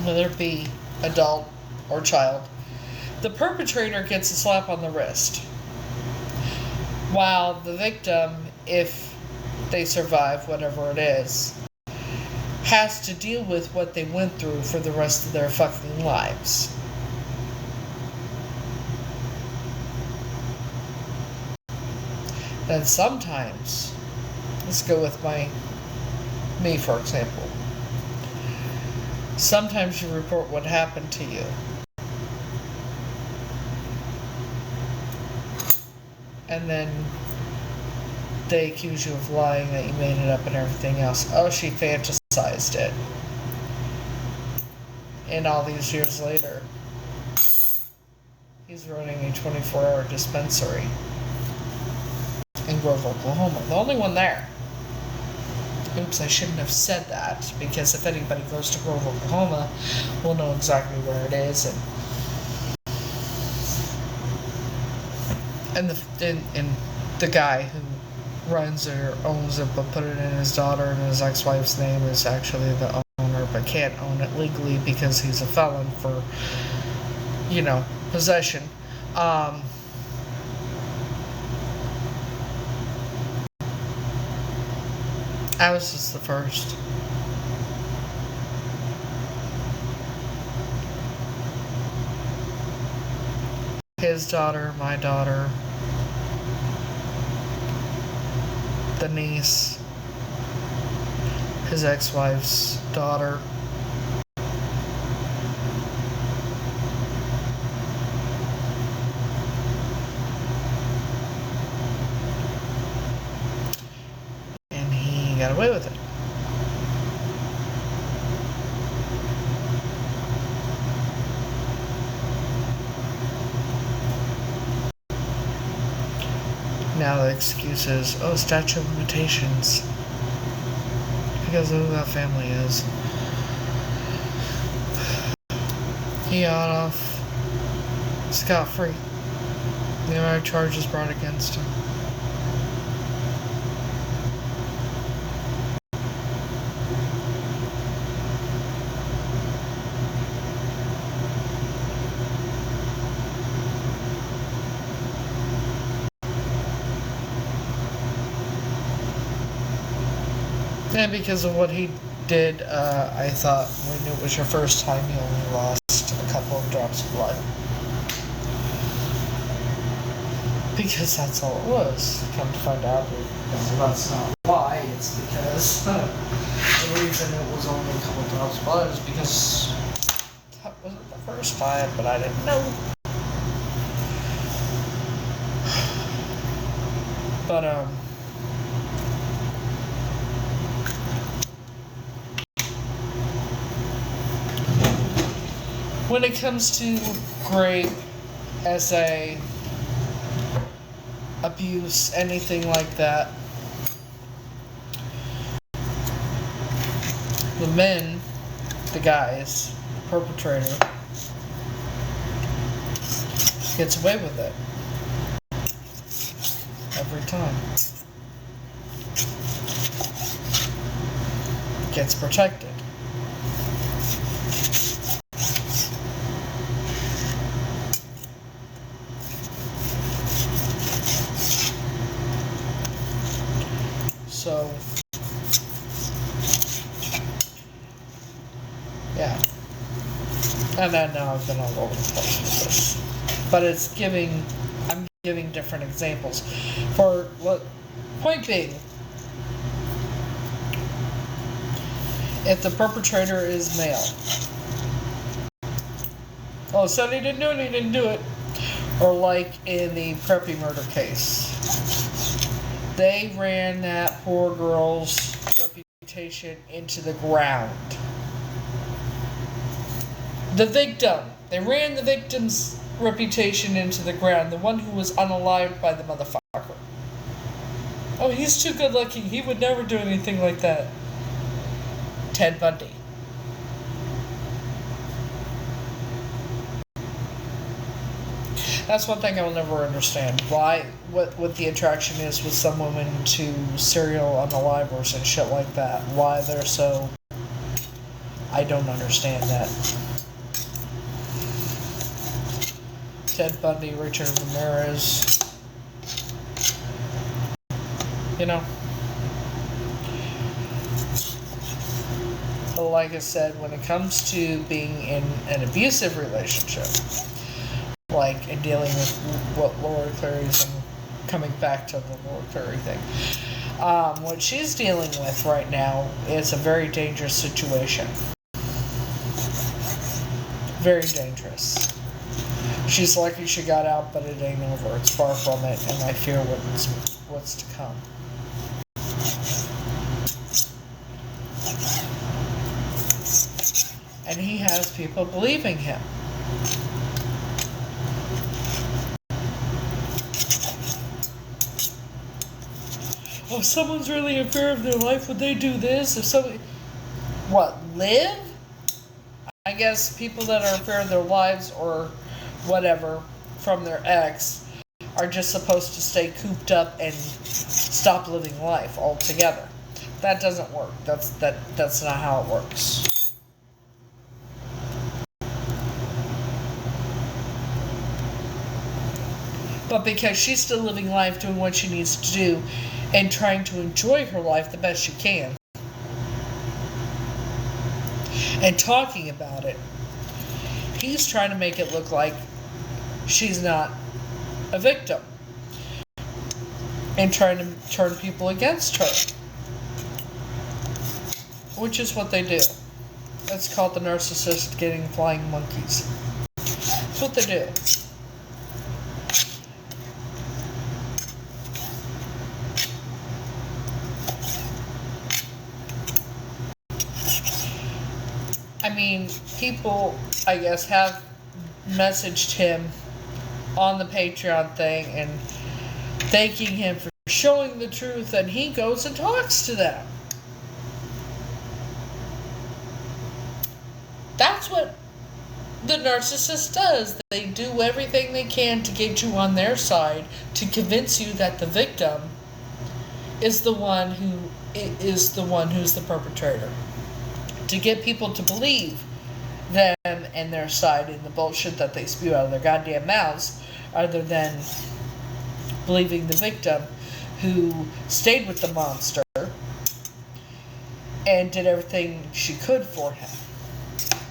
whether it be adult or child, the perpetrator gets a slap on the wrist, while the victim, if they survive whatever it is, has to deal with what they went through for the rest of their fucking lives. Then sometimes, let's go with me for example. Sometimes you report what happened to you. And then they accuse you of lying, that you made it up and everything else. Oh, she fantasized it. And all these years later, he's running a 24-hour dispensary in Grove, Oklahoma. The only one there. Oops, I shouldn't have said that, because if anybody goes to Grove, Oklahoma, we'll know exactly where it is. And the guy who runs or owns it but put it in his daughter and his ex-wife's name is actually the owner, but can't own it legally because he's a felon for, you know, possession. I was just the first. His daughter, my daughter, the niece, his ex-wife's daughter. Got away with it. now the excuse is, oh, statute of limitations. Because of who that family is. He got off scot-free. There are charges brought against him. And because of what he did, I thought when it was your first time, you only lost a couple of drops of blood. Because that's all it was. Come to find out, that's not why. It's because the reason it was only a couple of drops of blood is because that wasn't the first time, but I didn't know. But, when it comes to rape, SA, abuse, anything like that, the men, the guys, perpetrator, gets away with it. Every time. Gets protected. So, yeah. And then now I've been all over the place with this. But it's I'm giving different examples. Point being, if the perpetrator is male, oh, so he didn't do it. Or like in the Preppy murder case. They ran that poor girl's reputation into the ground. The victim. They ran the victim's reputation into the ground. The one who was unalived by the motherfucker. Oh, he's too good looking. He would never do anything like that. Ted Bundy. That's one thing I will never understand. What the attraction is with some women to serial unalivers and shit like that. Why they're so... I don't understand that. Ted Bundy, Richard Ramirez. You know. But like I said, when it comes to being in an abusive relationship, like in dealing with what Laura Clary's and coming back to the Laura Clary thing, what she's dealing with right now is a very dangerous situation. Very dangerous. She's lucky she got out, but it ain't over. It's far from it, and I fear what's to come. And he has people believing him. Oh, if someone's really in fear of their life, would they do this? If somebody... What, live? I guess people that are in fear of their lives or whatever from their ex are just supposed to stay cooped up and stop living life altogether. That doesn't work. That's not how it works. But because she's still living life, doing what she needs to do, and trying to enjoy her life the best she can, and talking about it, he's trying to make it look like she's not a victim, and trying to turn people against her, which is what they do. That's called the narcissist getting flying monkeys. That's what they do. I mean, people, I guess, have messaged him on the Patreon thing and thanking him for showing the truth, and he goes and talks to them. That's what the narcissist does. They do everything they can to get you on their side, to convince you that the victim is the one who's the perpetrator. To get people to believe them and their side in the bullshit that they spew out of their goddamn mouths, other than believing the victim who stayed with the monster and did everything she could for him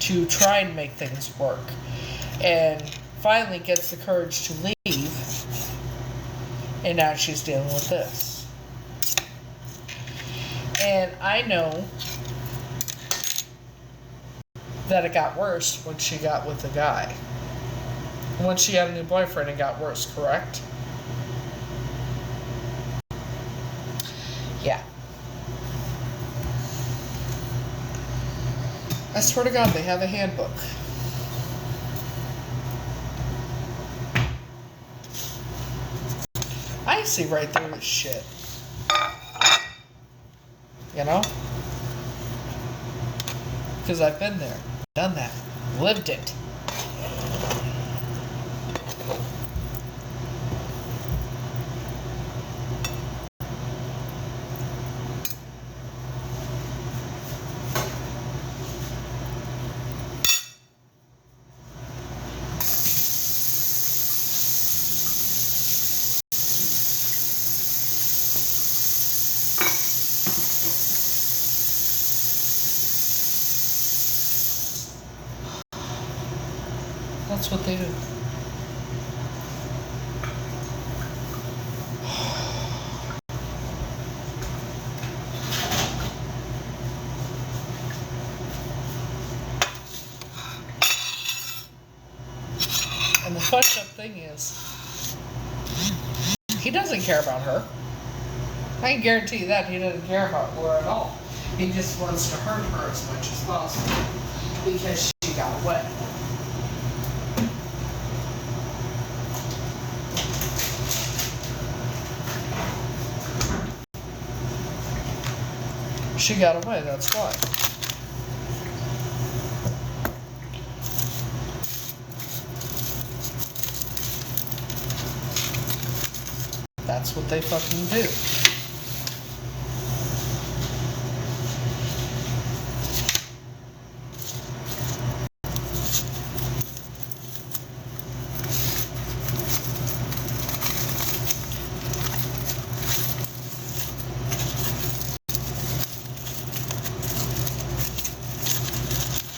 to try and make things work, and finally gets the courage to leave, and now she's dealing with this. And I know that it got worse when she got with the guy. Once she had a new boyfriend, it got worse, correct? Yeah. I swear to God, they have a handbook. I see right through this shit. You know? Because I've been there, done that, lived it. That's what they do. And the fucked up thing is, he doesn't care about her. I can guarantee you that. He doesn't care about her at all. He just wants to hurt her as much as possible because she got away. She got away, that's why. That's what they fucking do.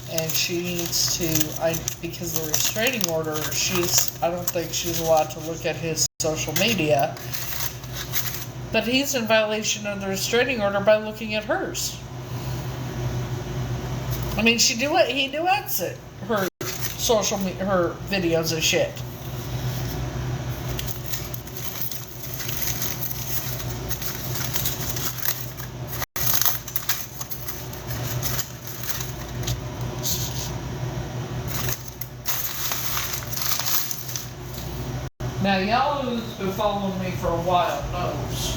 And she needs to, because of the restraining order, I don't think she's allowed to look at his social media. But he's in violation of the restraining order by looking at hers. I mean, he duets it, her videos and shit. Now, y'all who's been following me for a while knows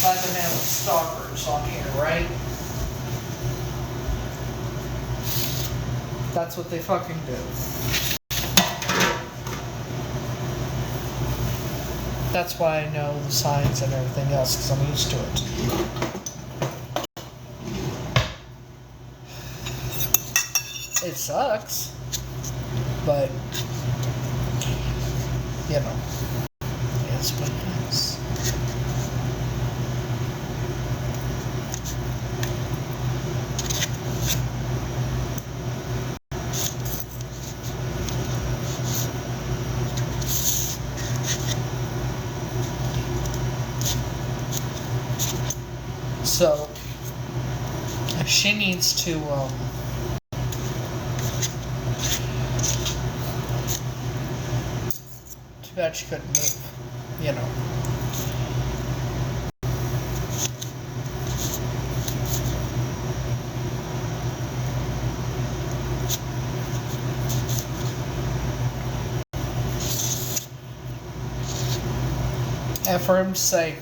I've been having stalkers on here, right? That's what they fucking do. That's why I know the signs and everything else, because I'm used to it. It sucks, but you know, it's what it is. So, she needs to, too bad she couldn't move, you know. And for him to say,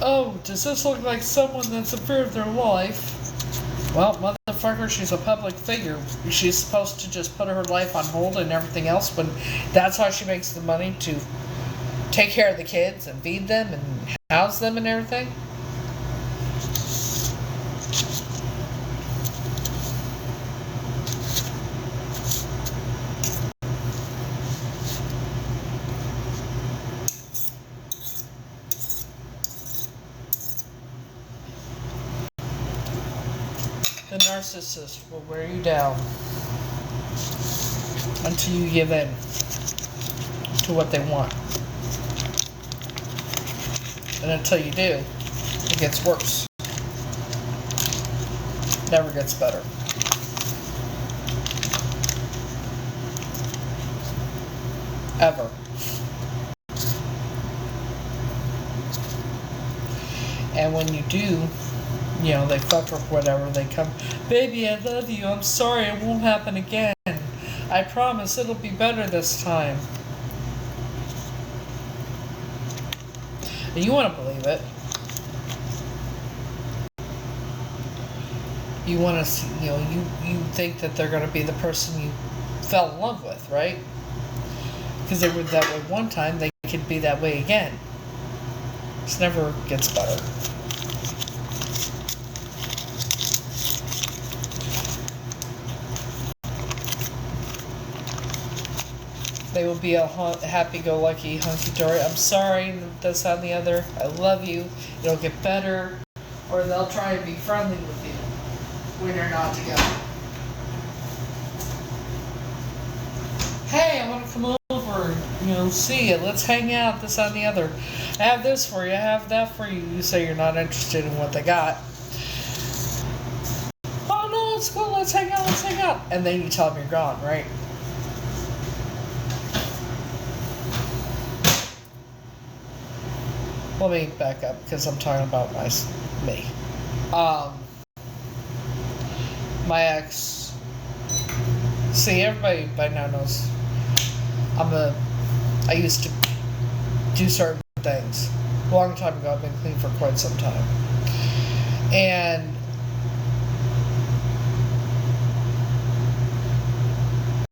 oh, does this look like someone that's in fear of their life? Well, motherfucker, she's a public figure. She's supposed to just put her life on hold and everything else, but that's how she makes the money to take care of the kids and feed them and house them and everything. The narcissist will wear you down until you give in to what they want. And until you do, it gets worse. Never gets better. Ever. And when you do, you know, they fuck or whatever, they come, baby, I love you, I'm sorry, it won't happen again. I promise it'll be better this time. And you want to believe it. You want to see, you know, you think that they're going to be the person you fell in love with, right? Because they were that way one time, they could be that way again. It never gets better. They will be a happy-go-lucky, hunky-dory. I'm sorry, this, that, and the other. I love you. It'll get better. Or they'll try and be friendly with you when you're not together. Hey, I want to come over, you know, see you. Let's hang out, this, that, and the other. I have this for you. I have that for you. You say you're not interested in what they got. Oh, no, it's cool. Let's hang out. Let's hang out. And then you tell them you're gone, right? Let me back up because I'm talking about me. My ex. See, everybody by now knows I used to do certain things. A long time ago, I've been clean for quite some time. And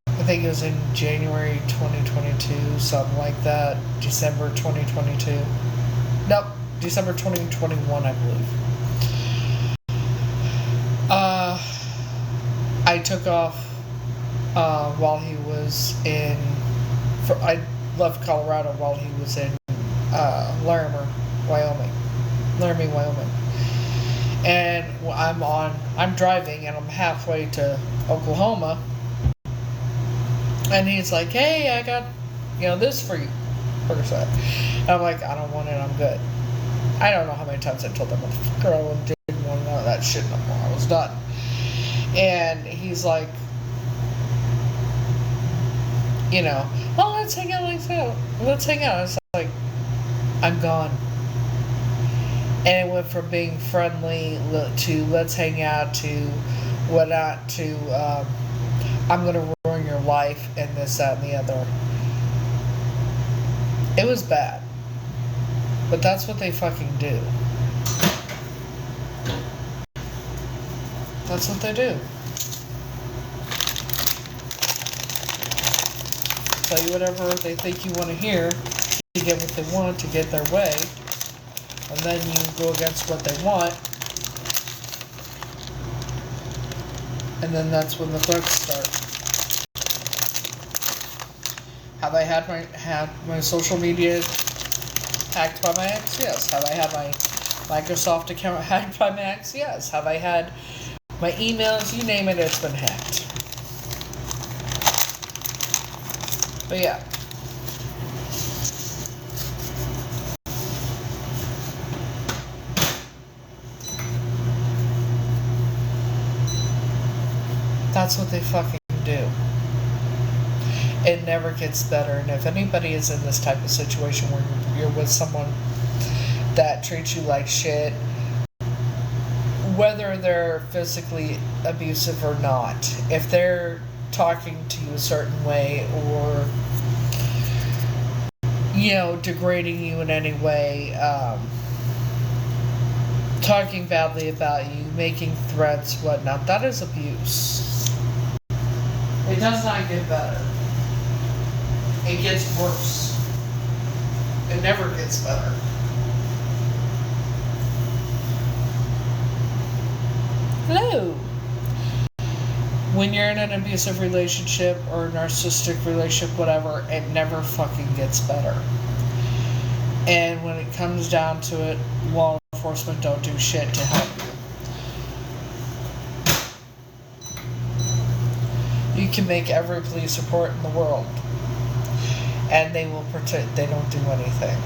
I think it was in January 2022, something like that. December 2022. Nope, December 2021, I believe. I took off while he was in. I left Colorado while he was in Laramie, Wyoming. And I'm driving and I'm halfway to Oklahoma. And he's like, hey, I got, you know, this for you. And I'm like, I don't want it, I'm good. I don't know how many times I told that motherfucker I didn't want none of that shit no more. I was done. And he's like, you know, oh, let's hang out, let's hang out. It's like, I'm gone. And it went from being friendly to let's hang out to whatnot to I'm going to ruin your life and this, that, and the other. It was bad. But that's what they fucking do. That's what they do. Tell you whatever they think you want to hear to get what they want, to get their way. And then you go against what they want. And then that's when the threats start. Have I had my social media hacked by my ex? Yes. Have I had my Microsoft account hacked by my ex? Yes. Have I had my emails? You name it, it's been hacked. But yeah. That's what they fucking do. It never gets better. And if anybody is in this type of situation where you're with someone that treats you like shit, whether they're physically abusive or not, if they're talking to you a certain way or, degrading you in any way, talking badly about you, making threats, whatnot, that is abuse. It does not get better. It gets worse. It never gets better. Hello. When you're in an abusive relationship or a narcissistic relationship, whatever, it never fucking gets better. And when it comes down to it, law enforcement don't do shit to help you. You can make every police report in the world, and they will pretend they don't do anything.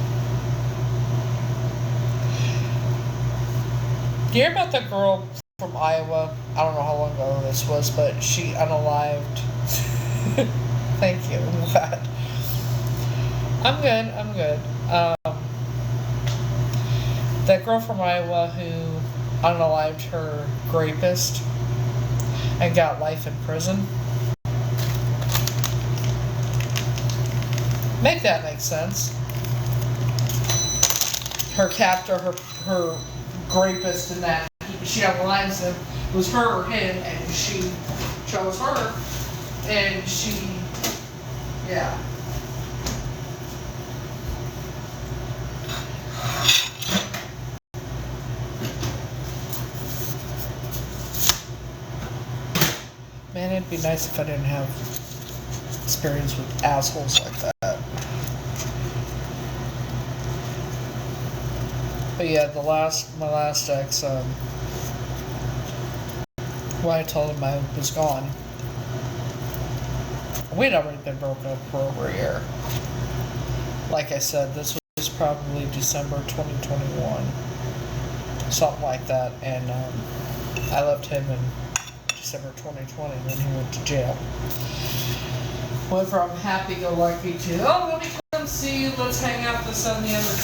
Do you hear about the girl from Iowa? I don't know how long ago this was, but she unalived. Thank you. I'm glad. I'm good. That girl from Iowa who unalived her rapist and got life in prison. Make that make sense. Her captor, her rapist, and that she unalives him. It was her or him, and she chose her, and yeah. Man, it'd be nice if I didn't have experience with assholes like that. But yeah, my last ex, when I told him I was gone, we'd already been broken up for over a year. Like I said, this was probably December 2021, something like that, and I left him in December 2020 when he went to jail. Went from happy-go-lucky to, oh, let me come see you, let's hang out, this and the other,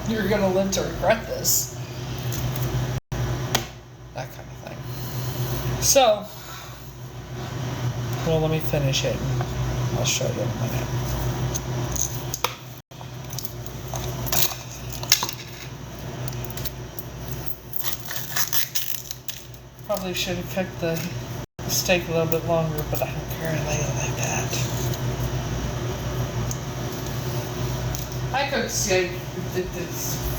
to, you're gonna live to regret this. That kind of thing. So, well, let me finish it and I'll show you in a minute. Probably should have cooked the steak a little bit longer, but I don't care, I like that. I cook steak,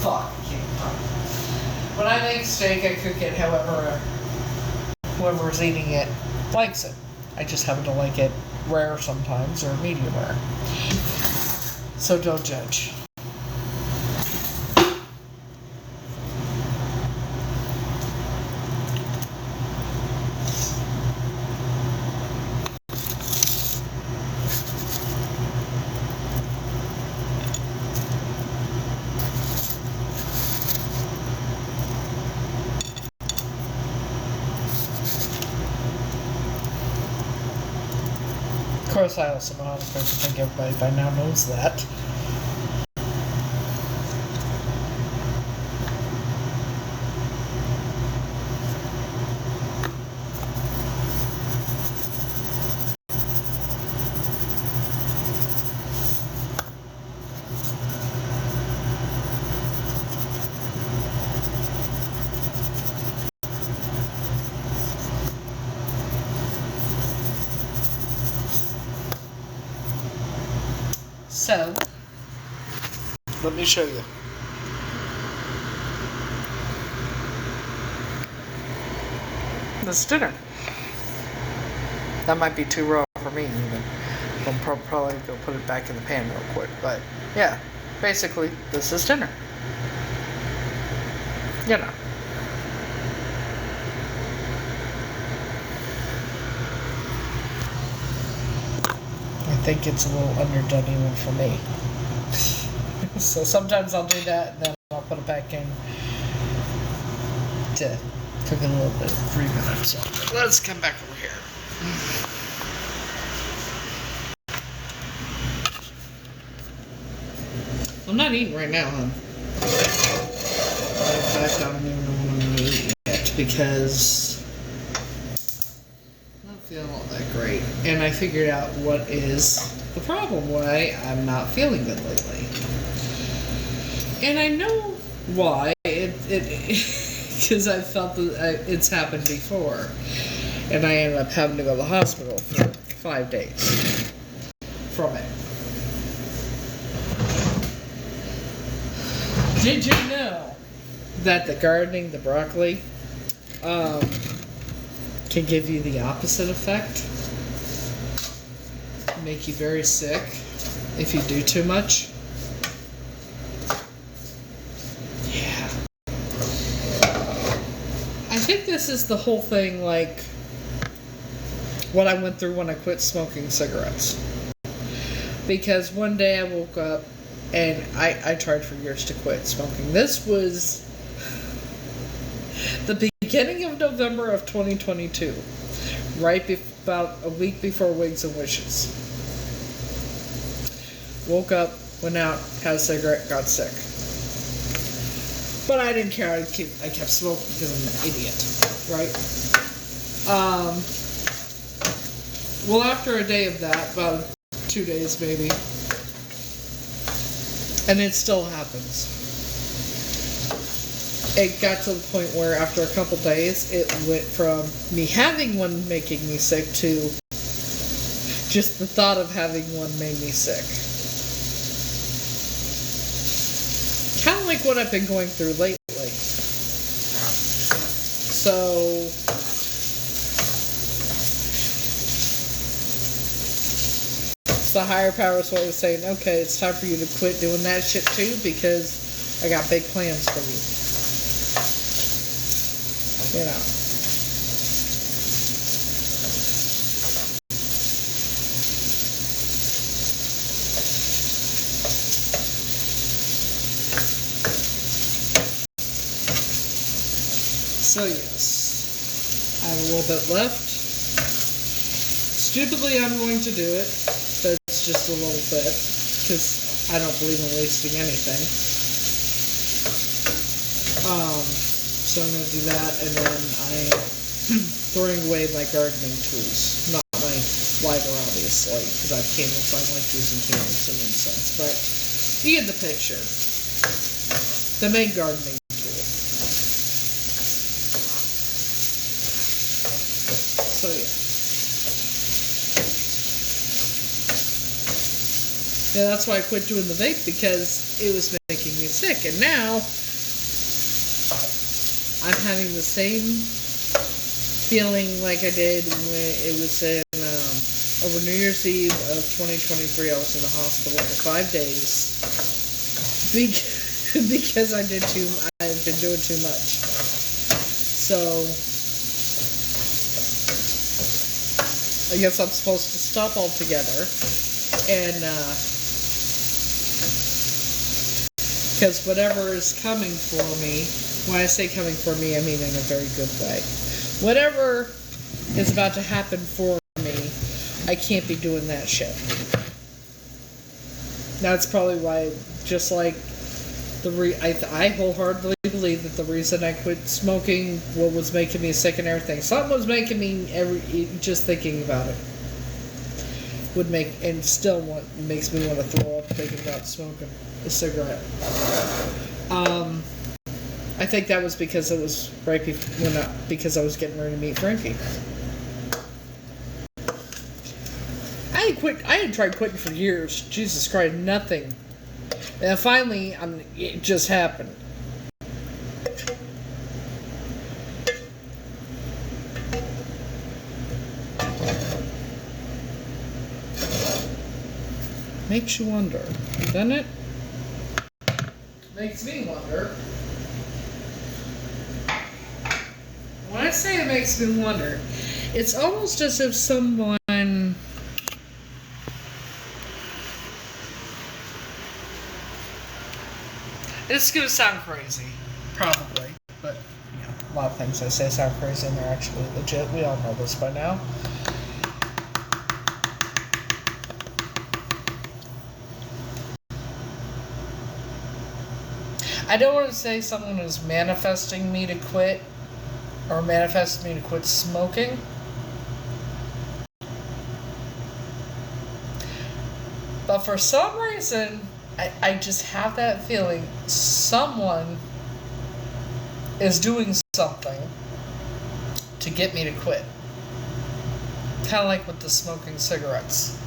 fuck, I can't talk. When I make steak, I cook it however whoever's eating it likes it. I just happen to like it rare sometimes, or medium rare. So don't judge. Of course, I also know how to cook. I think everybody by now knows that. So, let me show you. This dinner. That might be too raw for me even. I'll probably go put it back in the pan real quick. But, yeah. Basically, this is dinner. You know. I think it's a little underdone even for me. So sometimes I'll do that and then I'll put it back in to cook it a little bit, 3 minutes. So let's come back over here. I'm not eating right now, huh? In fact, I don't even know what I'm going to eat yet because I'm not feeling all that that great. And I figured out what is the problem, why I'm not feeling good lately. And I know why. Because I felt that it's happened before. And I ended up having to go to the hospital for 5 days from it. Did you know that the gardening, the broccoli, can give you the opposite effect? Make you very sick if you do too much. Yeah. I think this is the whole thing, like what I went through when I quit smoking cigarettes. Because one day I woke up and I tried for years to quit smoking. This was the beginning of November of 2022. About a week before Wigs and Wishes. Woke up, went out, had a cigarette, got sick. But I didn't care. I kept smoking because I'm an idiot, right? Well, after a day of that, about 2 days maybe, and it still happens. It got to the point where after a couple days, it went from me having one making me sick to just the thought of having one made me sick. Kind of like what I've been going through lately. So the higher power's way of saying, okay, it's time for you to quit doing that shit too, because I got big plans for you. You know. So yes, I have a little bit left. Stupidly, I'm going to do it. That's just a little bit, because I don't believe in wasting anything. So I'm going to do that, and then I'm throwing away my gardening tools. Not my lighter, obviously, because I have candles. I like using candles and incense, but you get the picture. The main gardening tool. So yeah. Yeah, that's why I quit doing the vape, because it was making me sick, and now I'm having the same feeling like I did when it was in over New Year's Eve of 2023. I was in the hospital for 5 days because I've been doing too much. So I guess I'm supposed to stop altogether, and because whatever is coming for me, when I say coming for me, I mean in a very good way. Whatever is about to happen for me, I can't be doing that shit. That's probably why, just like I wholeheartedly believe that the reason I quit smoking, what was making me sick and everything, something was making me just thinking about it would make, and still makes me want to throw up thinking about smoking a cigarette. I think that was because it was right before, because I was getting ready to meet Frankie. I had tried quitting for years. Jesus Christ, nothing. And finally, it just happened. Makes you wonder, doesn't it? Makes me wonder. When I say it makes me wonder, it's almost as if someone... It's going to sound crazy, probably, but you know, a lot of things I say sound crazy and they're actually legit. We all know this by now. I don't want to say someone is manifesting me to quit, or manifesting me to quit smoking. But for some reason, I just have that feeling someone is doing something to get me to quit. Kind of like with the smoking cigarettes.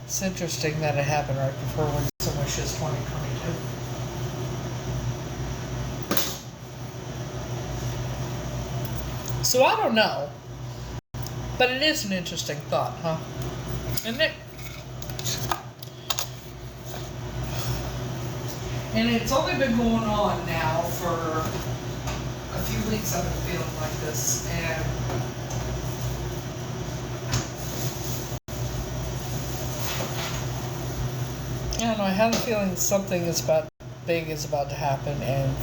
It's interesting that it happened right before Wisdom Wishes 2022. So I don't know. But it is an interesting thought, huh? Isn't it? And it's only been going on now for a few weeks. I've been feeling like this, and I don't know. I have a feeling something big is about to happen, and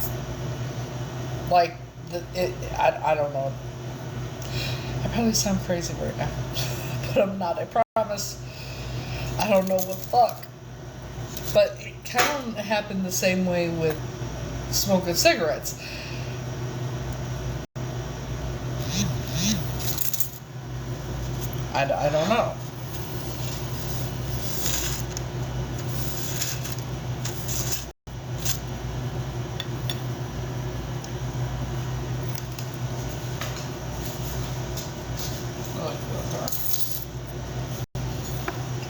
like I don't know. I probably sound crazy right now, but I'm not. I promise. I don't know what the fuck. But it kind of happened the same way with smoking cigarettes. I don't know.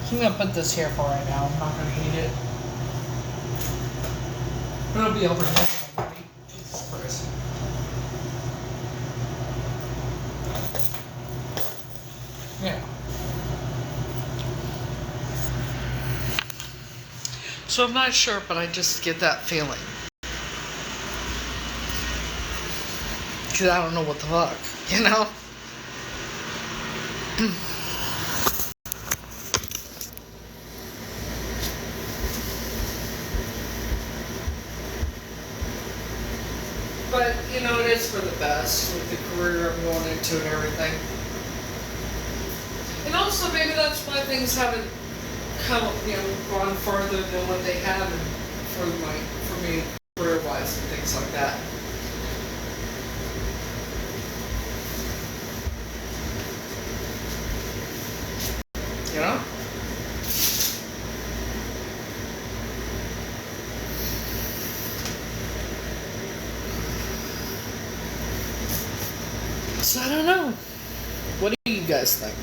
I'm going to put this here for right now. I'm not going to eat it. But it'll be over here. Jesus Christ. Yeah. So I'm not sure, but I just get that feeling. Because I don't know what the fuck, you know? But, you know, it is for the best with the career I'm going into and everything. And also, maybe that's why things haven't gone farther than what they have for me, career-wise and things like that. You know? So I don't know. What do you guys think?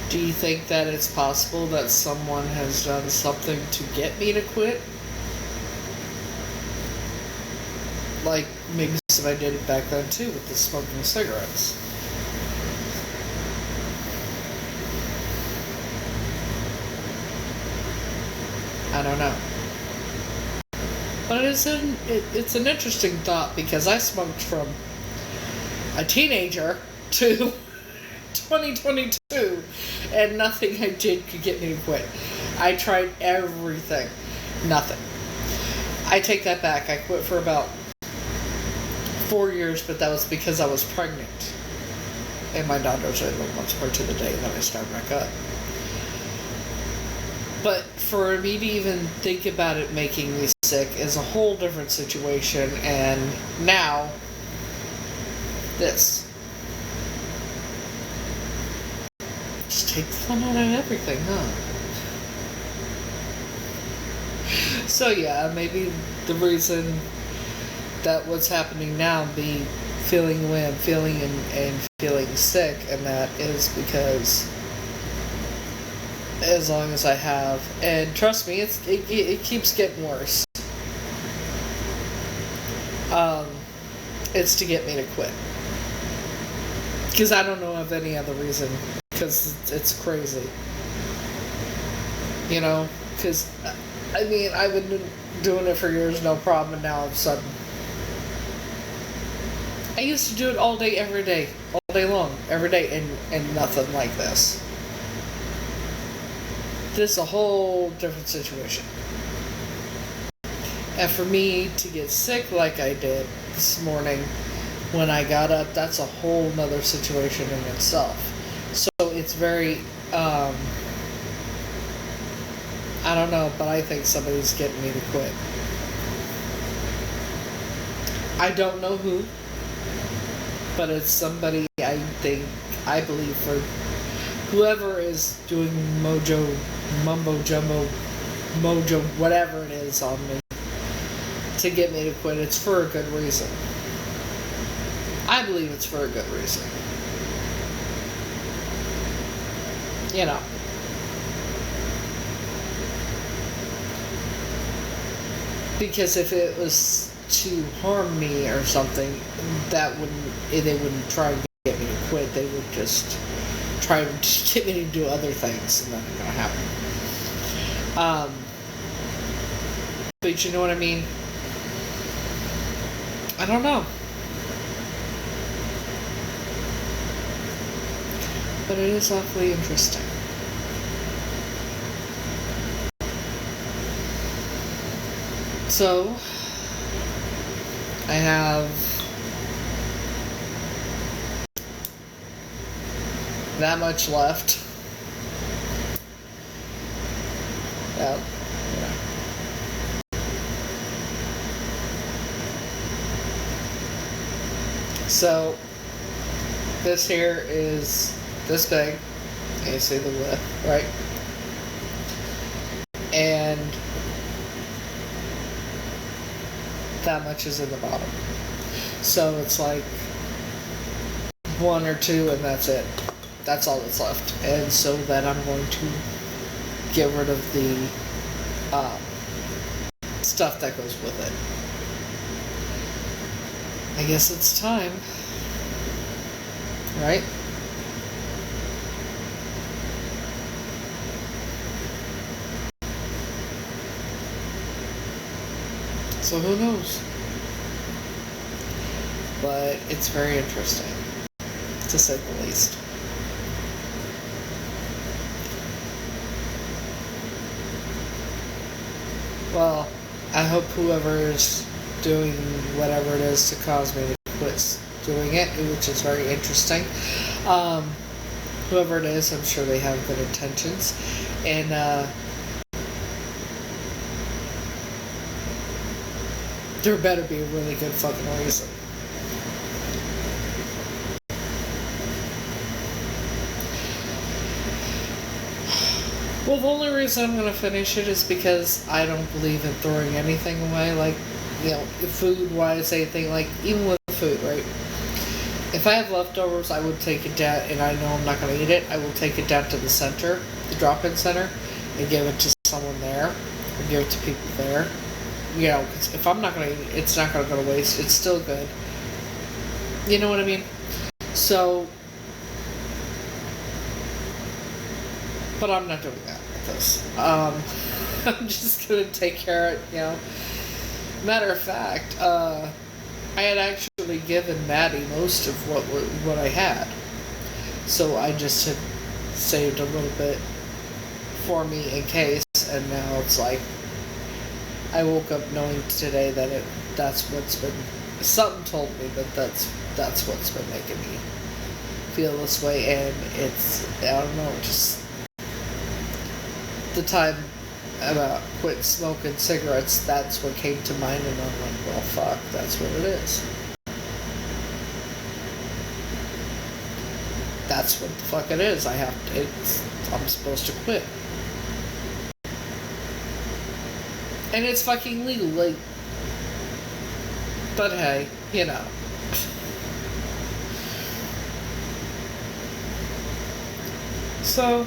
Do you think that it's possible that someone has done something to get me to quit? Like maybe I did it back then too with the smoking cigarettes. I don't know. But it's an interesting thought because I smoked from a teenager to 2022 and nothing I did could get me to quit. I tried everything. Nothing. I take that back. I quit for about 4 years, but that was because I was pregnant. And my daughter was 11 months prior to the day that I started back up. But for me to even think about it making me sick is a whole different situation, and now, this. Just take the fun out of everything, huh? So yeah, maybe the reason that what's happening now, me feeling the way I'm feeling and feeling sick, and that is because as long as I have, and trust me, it keeps getting worse. It's to get me to quit. Because I don't know of any other reason. Because it's crazy. You know? Because, I mean, I've been doing it for years, no problem, and now all of a sudden. I used to do it all day, every day. All day long. Every day. And nothing like this. This is a whole different situation. And for me to get sick like I did this morning when I got up, that's a whole nother situation in itself. So it's very, I don't know, but I think somebody's getting me to quit. I don't know who, but it's somebody I believe for whoever is doing mumbo jumbo, mojo, whatever it is on me to get me to quit. It's for a good reason. I believe it's for a good reason. You know. Because if it was to harm me or something, they wouldn't try and get me to quit. They would just try and get me to do other things, and that ain't gonna happen. But you know what I mean? I don't know. But it is awfully interesting. So, I have that much left. Yeah. So, this here is this big. You see the width, right? And that much is in the bottom. So it's like one or two and that's it. That's all that's left. And so then I'm going to get rid of the stuff that goes with it. I guess it's time. Right? So who knows? But it's very interesting, to say the least. Well, I hope whoever is doing whatever it is to cause me to quit doing it, which is very interesting. Whoever it is, I'm sure they have good intentions. And, there better be a really good fucking reason. Well, the only reason I'm going to finish it is because I don't believe in throwing anything away. Like, you know, food-wise, anything. Like, even with food, right? If I have leftovers, I would take it down, and I know I'm not going to eat it. I will take it down to the center, the drop-in center, and give it to someone there, or give it to people there. You know, cause if I'm not going to eat it, it's not going to go to waste. It's still good. You know what I mean? So, but I'm not doing that with this. I'm just going to take care of it, you know. Matter of fact, I had actually given Maddie most of what I had. So I just had saved a little bit for me in case, and now it's like, I woke up knowing today that that's what's been, something told me that that's what's been making me feel this way, and it's, I don't know, just the time about quit smoking cigarettes, that's what came to mind, and I'm like, well, fuck, that's what it is. That's what the fuck it is. I'm supposed to quit. And it's fucking legal, like, but hey, you know. So,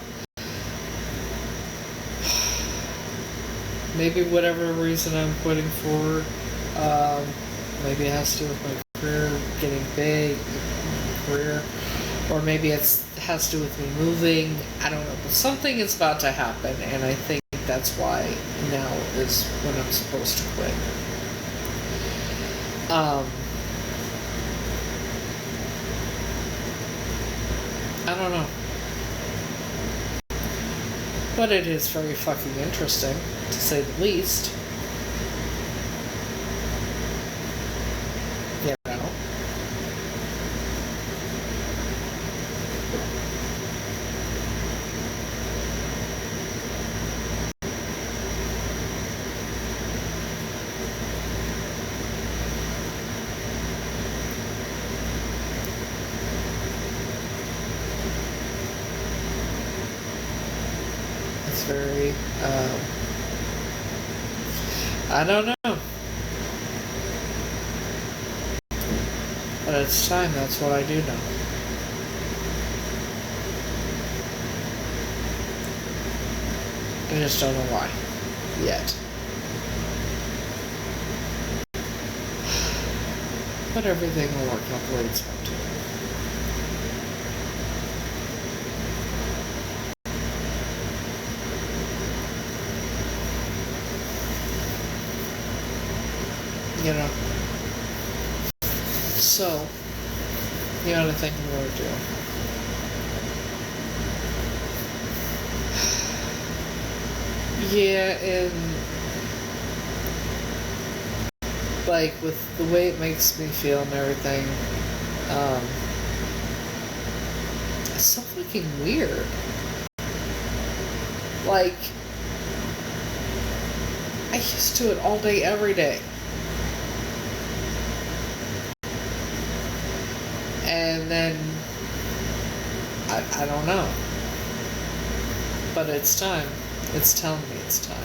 maybe whatever reason I'm quitting for, maybe it has to do with my career getting big, career, or maybe it has to do with me moving, I don't know, but something is about to happen, and I think that's why now is when I'm supposed to quit. I don't know. But it is very fucking interesting, to say the least. You know? very, I don't know. But it's time, that's what I do know. I just don't know why. Yet. But everything will work out the way it's meant to. You know. So, you gotta think of what to do. Yeah, and like with the way it makes me feel and everything, it's so fucking weird. Like, I used to it all day, every day. And then, I don't know. But it's time. It's telling me it's time.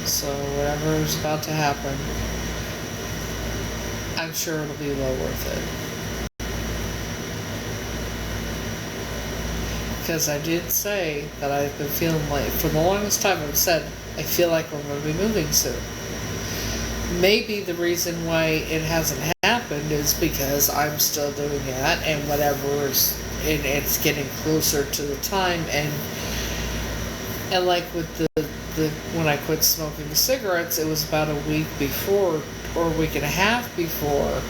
So whatever is about to happen, I'm sure it'll be well worth it. Because I did say that I've been feeling like, for the longest time I've said, I feel like we're going to be moving soon. Maybe the reason why it hasn't happened is because I'm still doing that, and it's getting closer to the time, and like with the when I quit smoking cigarettes, it was about a week before, or a week and a half before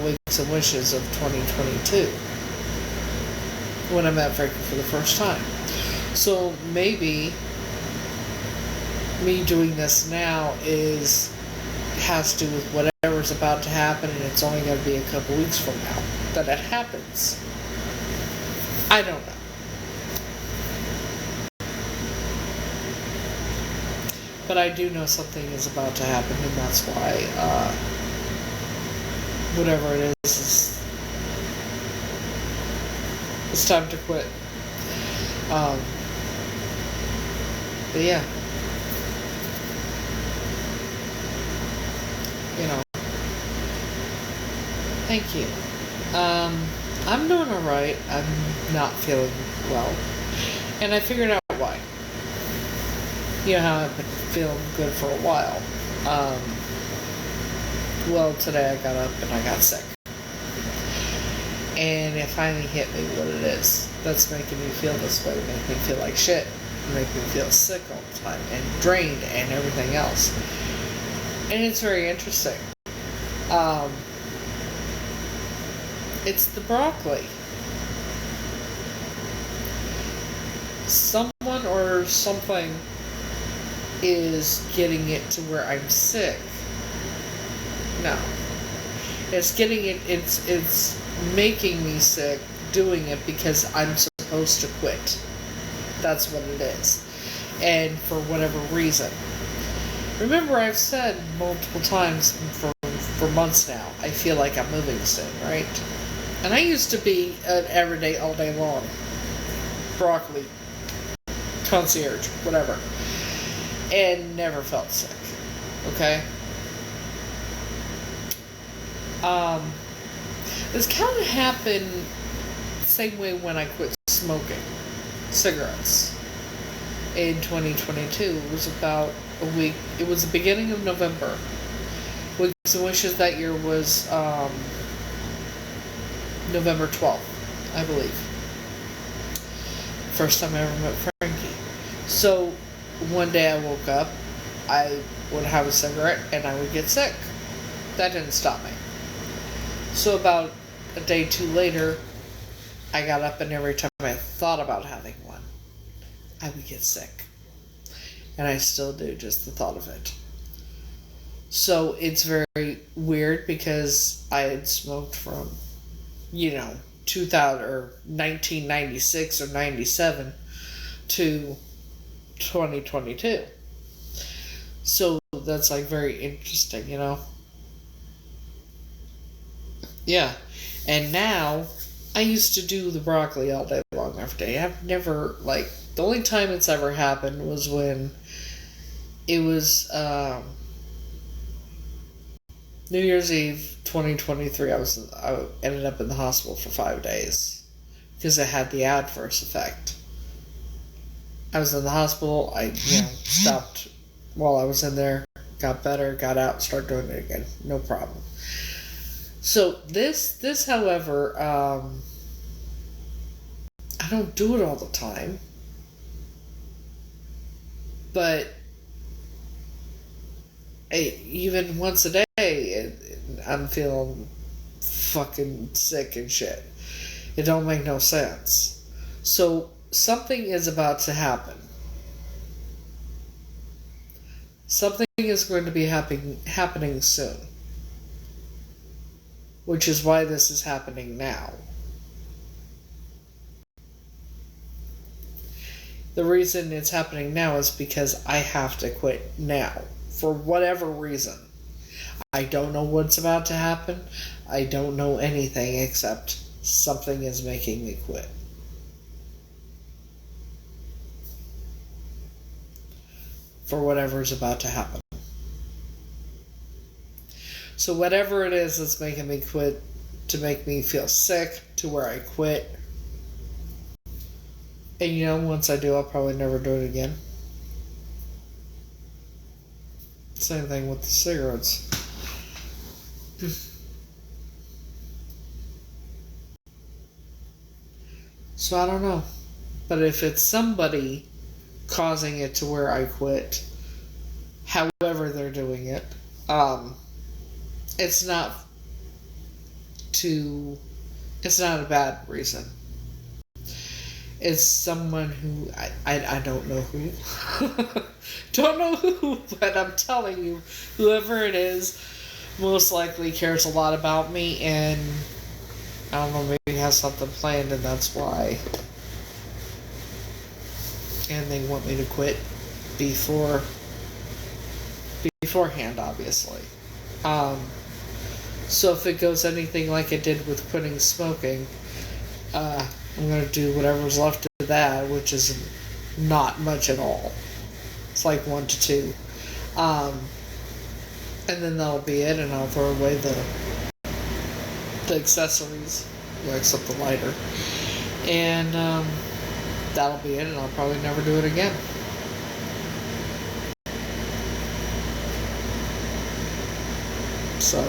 Wigs and Wishes of 2022, when I met Frankie for the first time. So maybe me doing this now has to do with whatever's about to happen, and it's only going to be a couple weeks from now that it happens. I don't know. But I do know something is about to happen, and that's why whatever it is it's time to quit. But yeah. You know. Thank you. I'm doing alright. I'm not feeling well. And I figured out why. You know how I've been feeling good for a while. Well, today I got up and I got sick. And it finally hit me what it is that's making me feel this way. Make me feel like shit. Make me feel sick all the time. And drained and everything else. And it's very interesting. It's the broccoli. Someone or something is getting it to where I'm sick. No. It's getting it, it's making me sick doing it because I'm supposed to quit. That's what it is. And for whatever reason. Remember, I've said multiple times for months now, I feel like I'm moving soon, right? And I used to be an everyday, all day long. Broccoli. Concierge. Whatever. And never felt sick. Okay? This kind of happened the same way when I quit smoking cigarettes in 2022. It was about a week. It was the beginning of November. Wigs and Wishes that year was November 12th, I believe. First time I ever met Frankie. So one day I woke up, I would have a cigarette, and I would get sick. That didn't stop me. So about a day or two later, I got up, and every time I thought about having one, I would get sick. And I still do, just the thought of it. So it's very weird because I had smoked from, 2000 or 1996 or 97 to 2022. So that's like very interesting, Yeah. And now I used to do the broccoli all day long every day. I've never, like, the only time it's ever happened was when it was New Year's Eve 2023. I ended up in the hospital for 5 days because it had the adverse effect. I was in the hospital. I stopped while I was in there, got better, got out, started doing it again. No problem. So this, however, I don't do it all the time, but even once a day, I'm feeling fucking sick and shit. It don't make no sense. So something is about to happen. Something is going to be happening soon. Which is why this is happening now. The reason it's happening now is because I have to quit now. For whatever reason. I don't know what's about to happen. I don't know anything except something is making me quit. For whatever's about to happen. So whatever it is that's making me quit, to make me feel sick, to where I quit. And once I do, I'll probably never do it again. Same thing with the cigarettes. So I don't know. But if it's somebody causing it to where I quit, however they're doing it, it's not a bad reason. It's someone who I don't know who. Don't know who, but I'm telling you, whoever it is most likely cares a lot about me, and I don't know, maybe has something planned, and that's why. And they want me to quit beforehand, obviously. So if it goes anything like it did with quitting smoking, I'm going to do whatever's left of that, which is not much at all. It's like 1 to 2. And then that'll be it, and I'll throw away the accessories, except the lighter. And that'll be it, and I'll probably never do it again. So,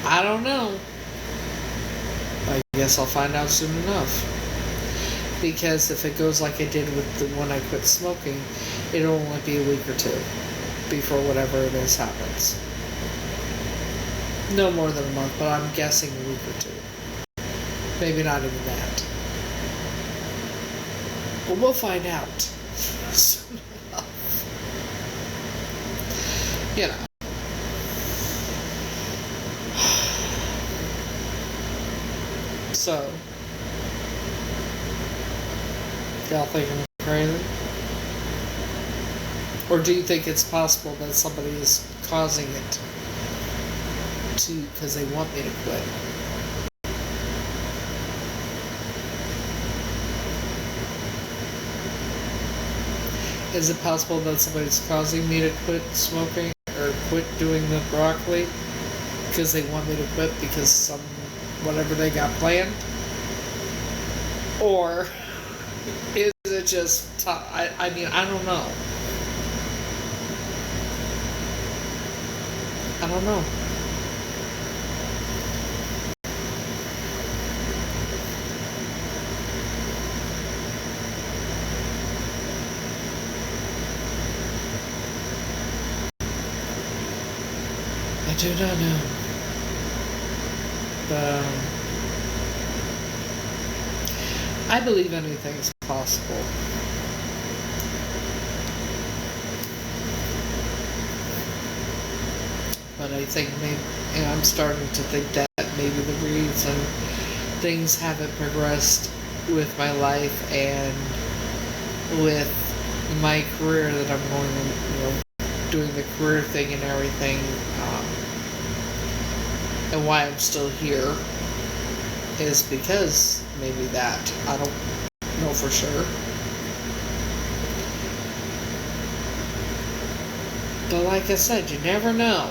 I don't know. I guess I'll find out soon enough. Because if it goes like it did with the when I quit smoking, it'll only be a week or 2 before whatever it is happens. No more than a month, but I'm guessing a week or 2. Maybe not even that. But we'll find out soon enough. So, y'all think I'm crazy? Or do you think it's possible that somebody is causing it because they want me to quit? Is it possible that somebody's causing me to quit smoking or quit doing the broccoli because they want me to quit because whatever they got planned? Or is it just I mean, I don't know. I don't know. I do not know. But I believe anything's possible. But I think maybe, I'm starting to think that maybe the reason things haven't progressed with my life and with my career that I'm going, doing the career thing and everything, And why I'm still here is because maybe that. I don't know for sure. But like I said, you never know.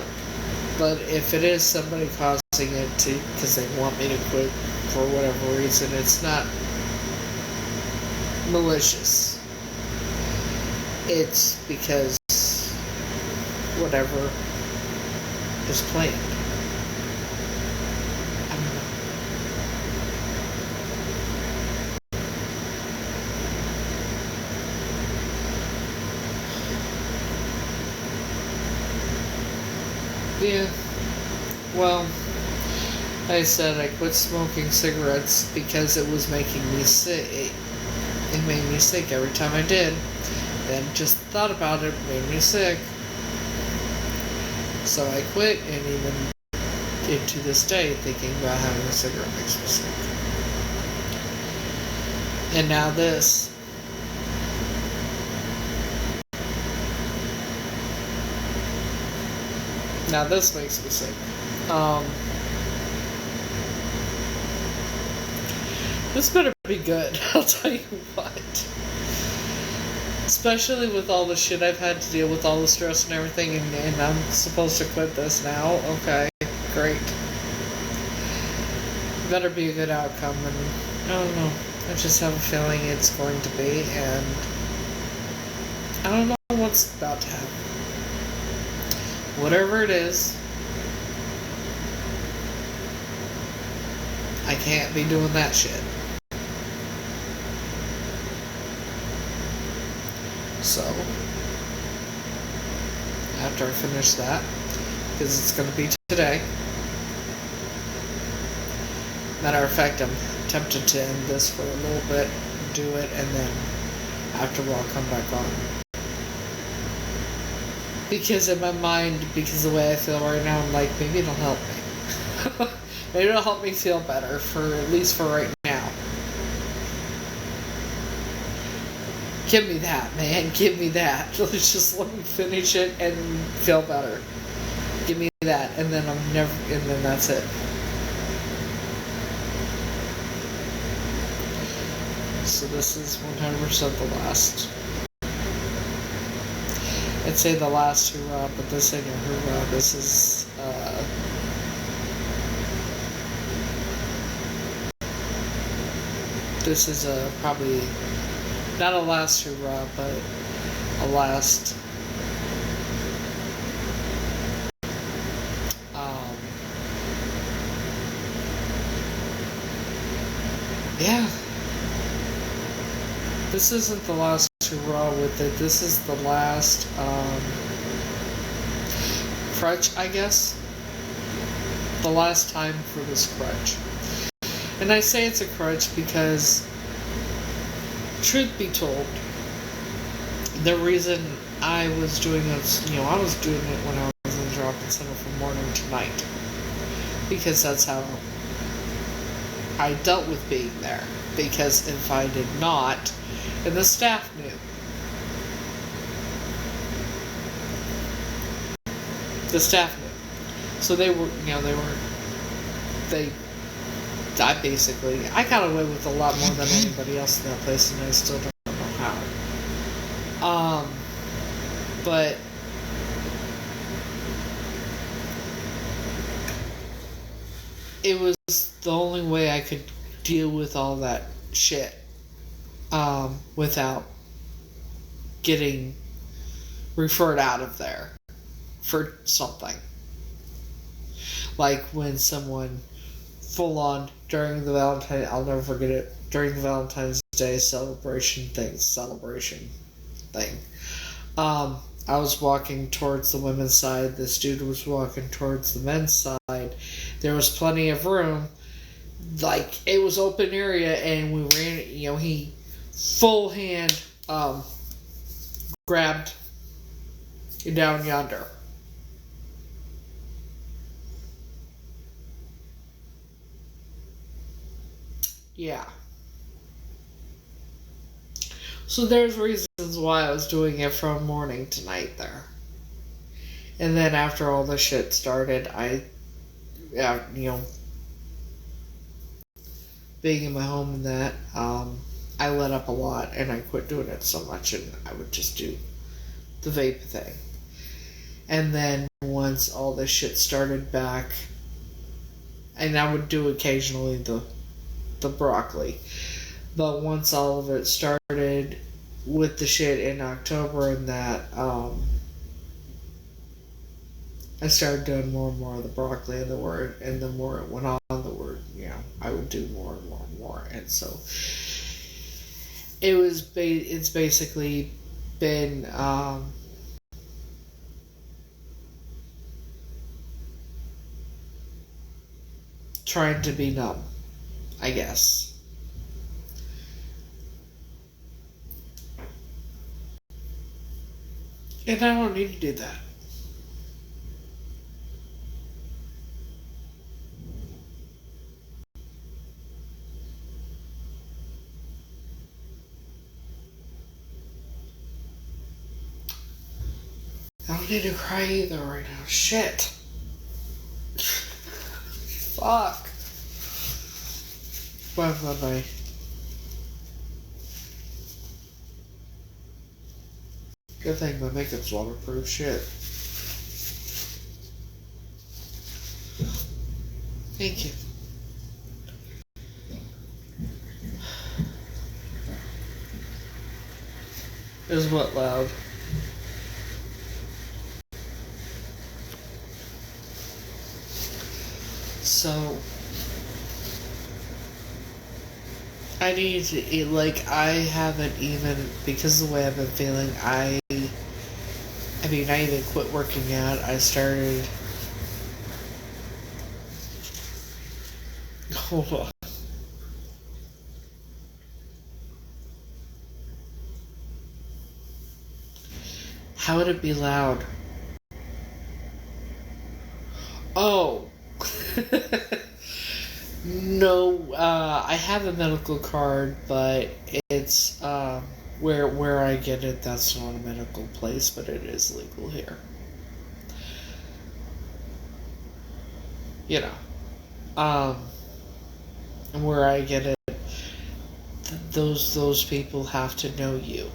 But if it is somebody causing it to, because they want me to quit for whatever reason, it's not malicious. It's because whatever is planned. I don't know. Yeah. Well, like I said, I quit smoking cigarettes because it was making me sick. It made me sick every time I did. And just thought about it made me sick. So I quit, and even to this day, thinking about having a cigarette makes me sick. And now this. Now this makes me sick. This better be good, I'll tell you what. Especially with all the shit I've had to deal with, all the stress and everything, and I'm supposed to quit this now? Okay, great. Better be a good outcome, and I don't know. I just have a feeling it's going to be, and I don't know what's about to happen. Whatever it is, I can't be doing that shit. So, after I finish that, because it's going to be today. Matter of fact, I'm tempted to end this for a little bit, do it, and then after I'll come back on. Because in my mind, because of the way I feel right now, I'm like, maybe it'll help me. Maybe it'll help me feel better, at least for right now. Give me that, man. Give me that. Just let me finish it and feel better. Give me that, and then and then that's it. So this is 100% the last. I'd say the last hoorah, but this ain't a hoorah. This is, probably not a last hoorah, but a last, yeah. This isn't the last hurrah with it. This is the last crutch, I guess. The last time for this crutch. And I say it's a crutch because, truth be told, the reason I was doing it, I was doing it when I was in the drop-in center from morning to night. Because that's how I dealt with being there. Because if I did not, and the staff knew. The staff knew. So I got away with a lot more than anybody else in that place, and I still don't know how. But it was the only way I could deal with all that shit without getting referred out of there for something. Like when someone full on during the I'll never forget it, during the Valentine's Day celebration thing. I was walking towards the women's side, this dude was walking towards the men's side. There was plenty of room. Like, it was open area, and we ran, he full hand grabbed down yonder. Yeah. So there's reasons why I was doing it from morning to night there. And then after all the shit started, I being in my home and that, I let up a lot and I quit doing it so much, and I would just do the vape thing. And then once all this shit started back, and I would do occasionally the broccoli, but once all of it started with the shit in October and that, I started doing more and more of the broccoli, and the more it went on, the word, I would do more and more and more, and so it's basically been, trying to be numb, I guess. And I don't need to do that. I don't need to cry either right now. Shit. Fuck. Bye. Good thing my makeup's waterproof. Shit. Thank you. Is what loud? So I need to eat, I haven't even, because of the way I've been feeling, I even quit working out. I started, hold on. How would it be loud? Oh. No, I have a medical card, but it's, where I get it, that's not a medical place, but it is legal here. And where I get it, those people have to know you.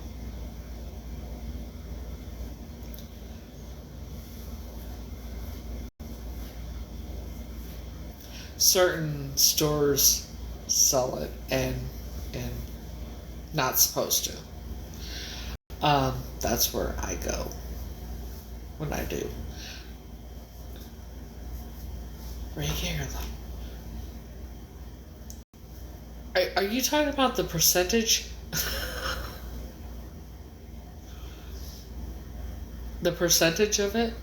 Certain stores sell it and not supposed to. That's where I go when I do. Right here, though. Are you talking about the percentage? The percentage of it?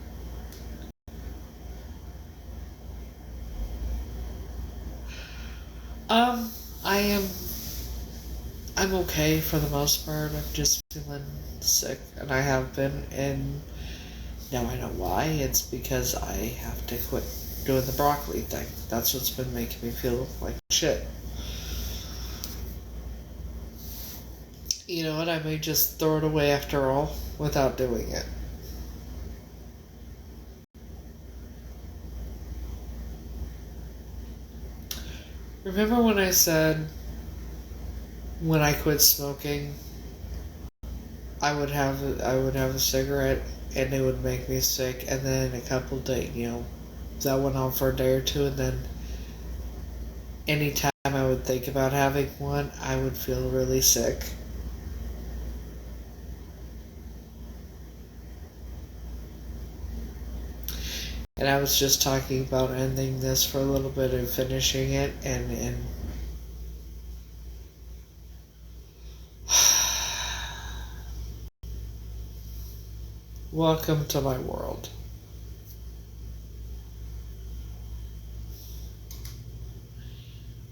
I'm okay for the most part. I'm just feeling sick, and I have been, and now I know why. It's because I have to quit doing the broccoli thing. That's what's been making me feel like shit. You know what? I may just throw it away after all without doing it. Remember when I said when I quit smoking, I would have a cigarette and it would make me sick, and then a couple days, that went on for a day or two, and then anytime I would think about having one, I would feel really sick. And I was just talking about ending this for a little bit and finishing it, and welcome to my world.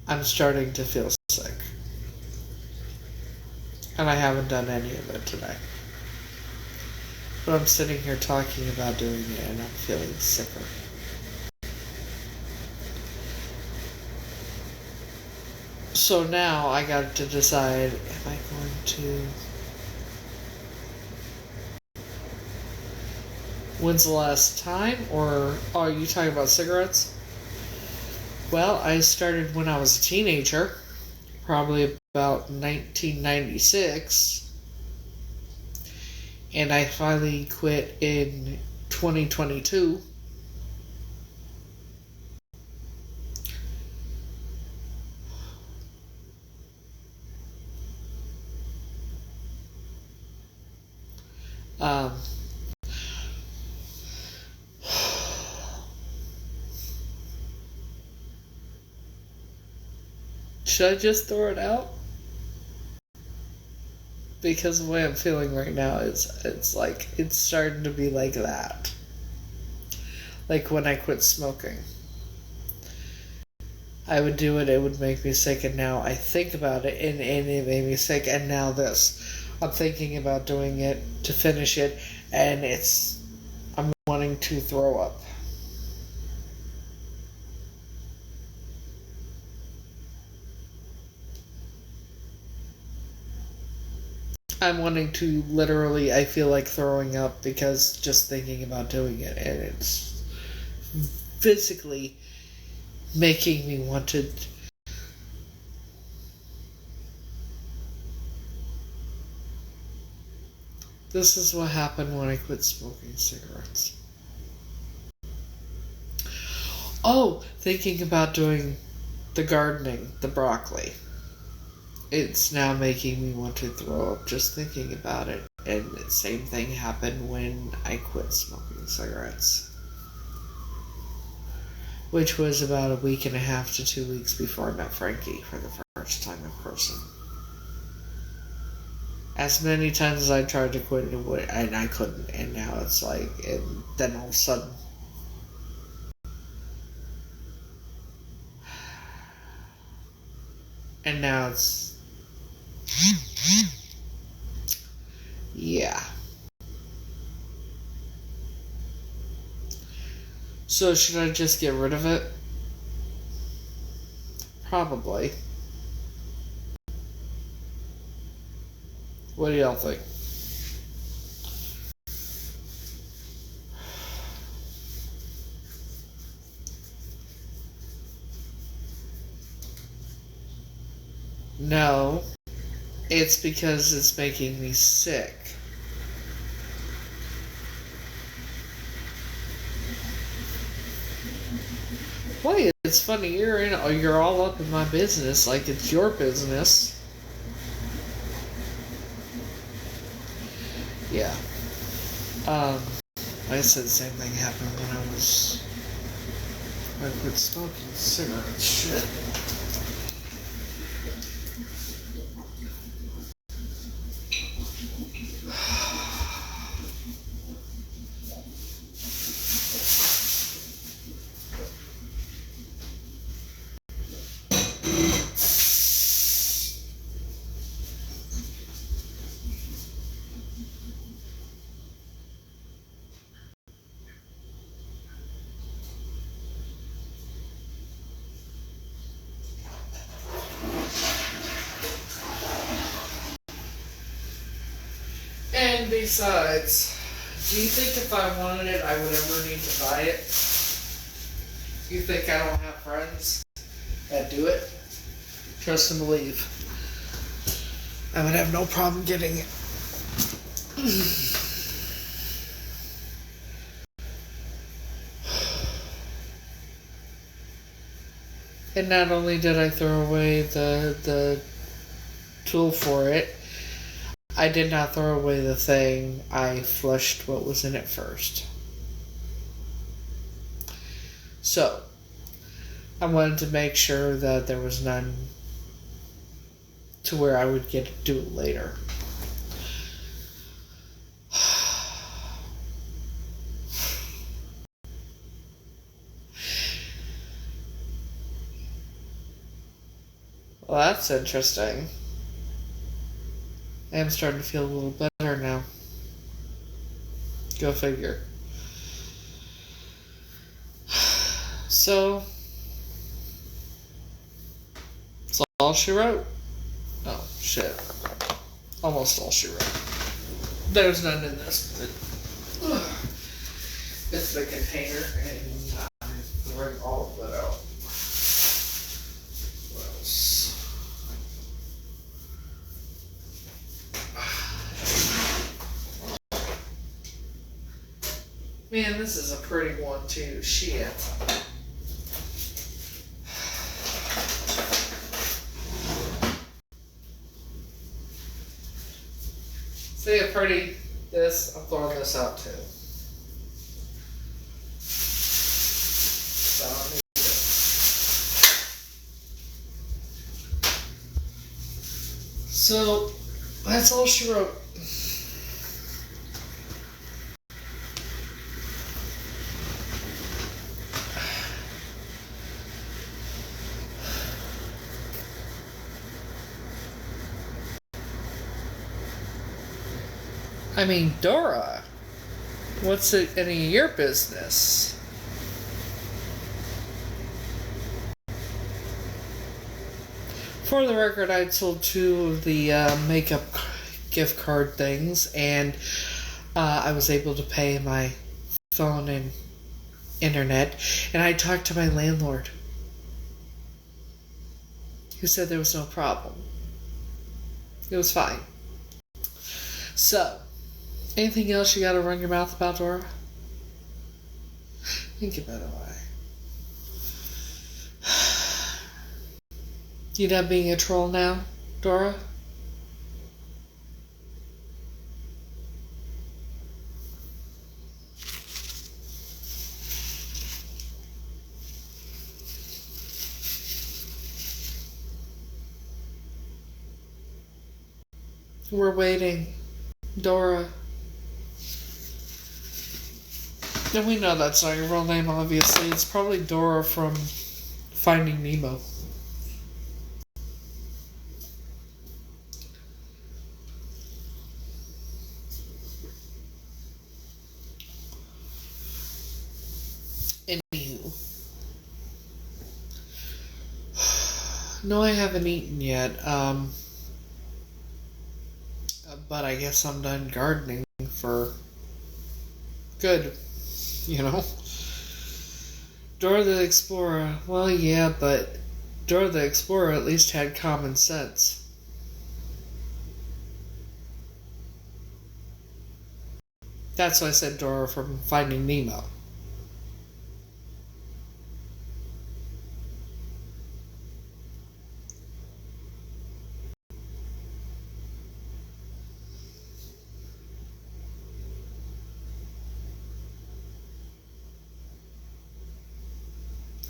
I'm starting to feel sick. And I haven't done any of it today. But I'm sitting here talking about doing it, and I'm feeling sicker. So now I got to decide, am I going to... When's the last time? Or are you talking about cigarettes? Well, I started when I was a teenager, probably about 1996, and I finally quit in 2022. Um, should I just throw it out? Because the way I'm feeling right now is it's like it's starting to be like that. Like when I quit smoking. I would do it, it would make me sick, and now I think about it and it made me sick, and now this. I'm thinking about doing it to finish it, and I'm wanting to throw up. I'm wanting to literally, I feel like throwing up because just thinking about doing it, and it's physically making me want to. This is what happened when I quit smoking cigarettes. Oh, thinking about doing the gardening, the broccoli. It's now making me want to throw up just thinking about it. And the same thing happened when I quit smoking cigarettes. Which was about a week and a half to 2 weeks before I met Frankie for the first time in person. As many times as I tried to quit it, and I couldn't, and now it's like, and then all of a sudden, and now it's, yeah. So should I just get rid of it? Probably. What do y'all think? No, it's because it's making me sick. Why? It's funny, you're all up in my business like it's your business. Yeah. I said the same thing happened when I quit smoking cigarettes. Shit. And besides, do you think if I wanted it, I would ever need to buy it? You think I don't have friends that do it? Trust and believe. I would have no problem getting it. And not only did I throw away the tool for it, I did not throw away the thing. I flushed what was in it first. So, I wanted to make sure that there was none to where I would get to do it later. Well, that's interesting. I am starting to feel a little better now. Go figure. So, that's all she wrote. Oh, shit. Almost all she wrote. There's none in this. It's the container, and I'm throwing all of that out. Man, this is a pretty one too. Shit. See how pretty this? I'm throwing this out too. So I'll need it. So that's all she wrote. I mean, Dora, what's it any of your business? For the record, I sold 2 of the makeup gift card things, and I was able to pay my phone and internet, and I talked to my landlord, who said there was no problem. It was fine. So, anything else you gotta run your mouth about, Dora? Think about it. You done being a troll now, Dora? We're waiting. Dora. And we know that's not your real name, obviously. It's probably Dora from Finding Nemo. Anywho. No, I haven't eaten yet. But I guess I'm done gardening for good, you know? Dora the Explorer. Well, yeah, but Dora the Explorer at least had common sense. That's why I said Dora from Finding Nemo.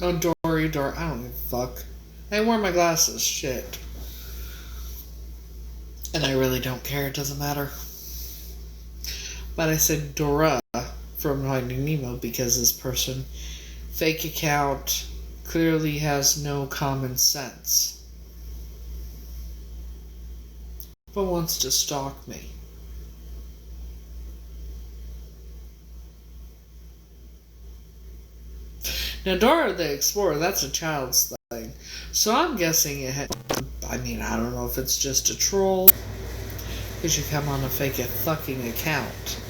Oh, Dory, I don't give a fuck. I wear my glasses, shit. And I really don't care, it doesn't matter. But I said Dora from Finding Nemo because this person, fake account, clearly has no common sense. But wants to stalk me. Now, Dora the Explorer, that's a child's thing. So I'm guessing it had... I mean, I don't know if it's just a troll. Because you come on a fake fucking account.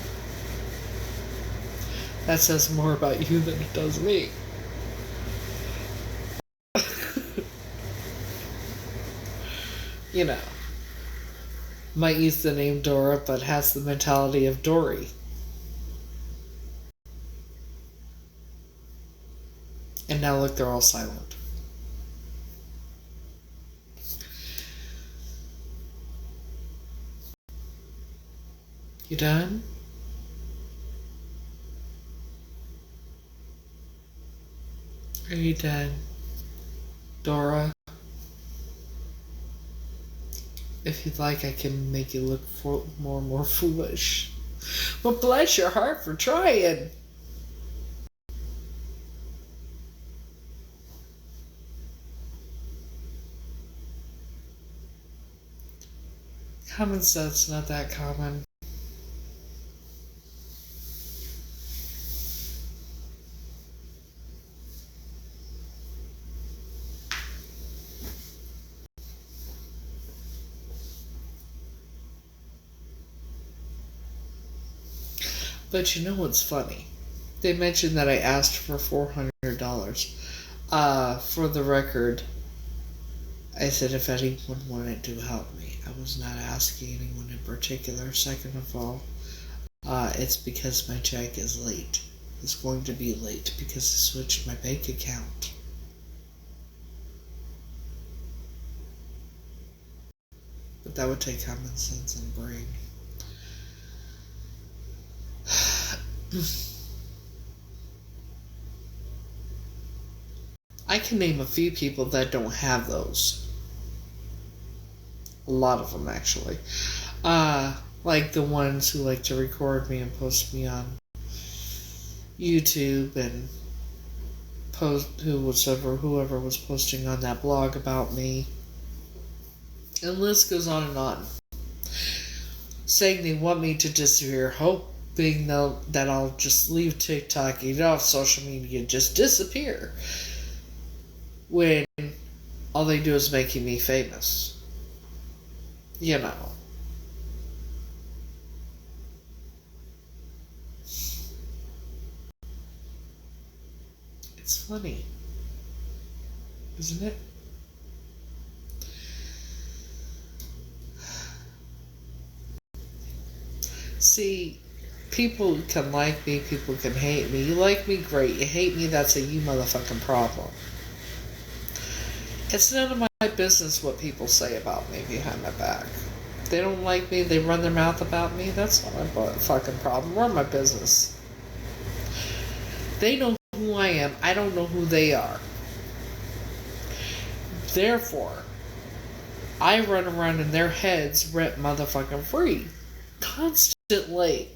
That says more about you than it does me. You know. Might use the name Dora, but has the mentality of Dory. And now look, they're all silent. You done? Are you done, Dora? If you'd like, I can make you look more and more foolish. But bless your heart for trying. Common sense, not that common. But you know what's funny? They mentioned that I asked for $400. For the record, I said if anyone wanted to help me. I was not asking anyone in particular. Second of all, it's because my check is late. is going to be late because I switched my bank account. But that would take common sense and brain. I can name a few people that don't have those. A lot of them, actually. Like the ones who like to record me and post me on YouTube and post whoever was posting on that blog about me. And the list goes on and on. Saying they want me to disappear, hoping that I'll just leave TikTok, get off social media, and just disappear. When all they do is making me famous. You know. It's funny. Isn't it? See, people can like me, people can hate me. You like me, great. You hate me, that's a you motherfucking problem. It's none of my business what people say about me behind my back. If they don't like me, they run their mouth about me, that's not my fucking problem. Or my business. They know who I am. I don't know who they are. Therefore, I run around in their heads rent motherfucking free. Constantly.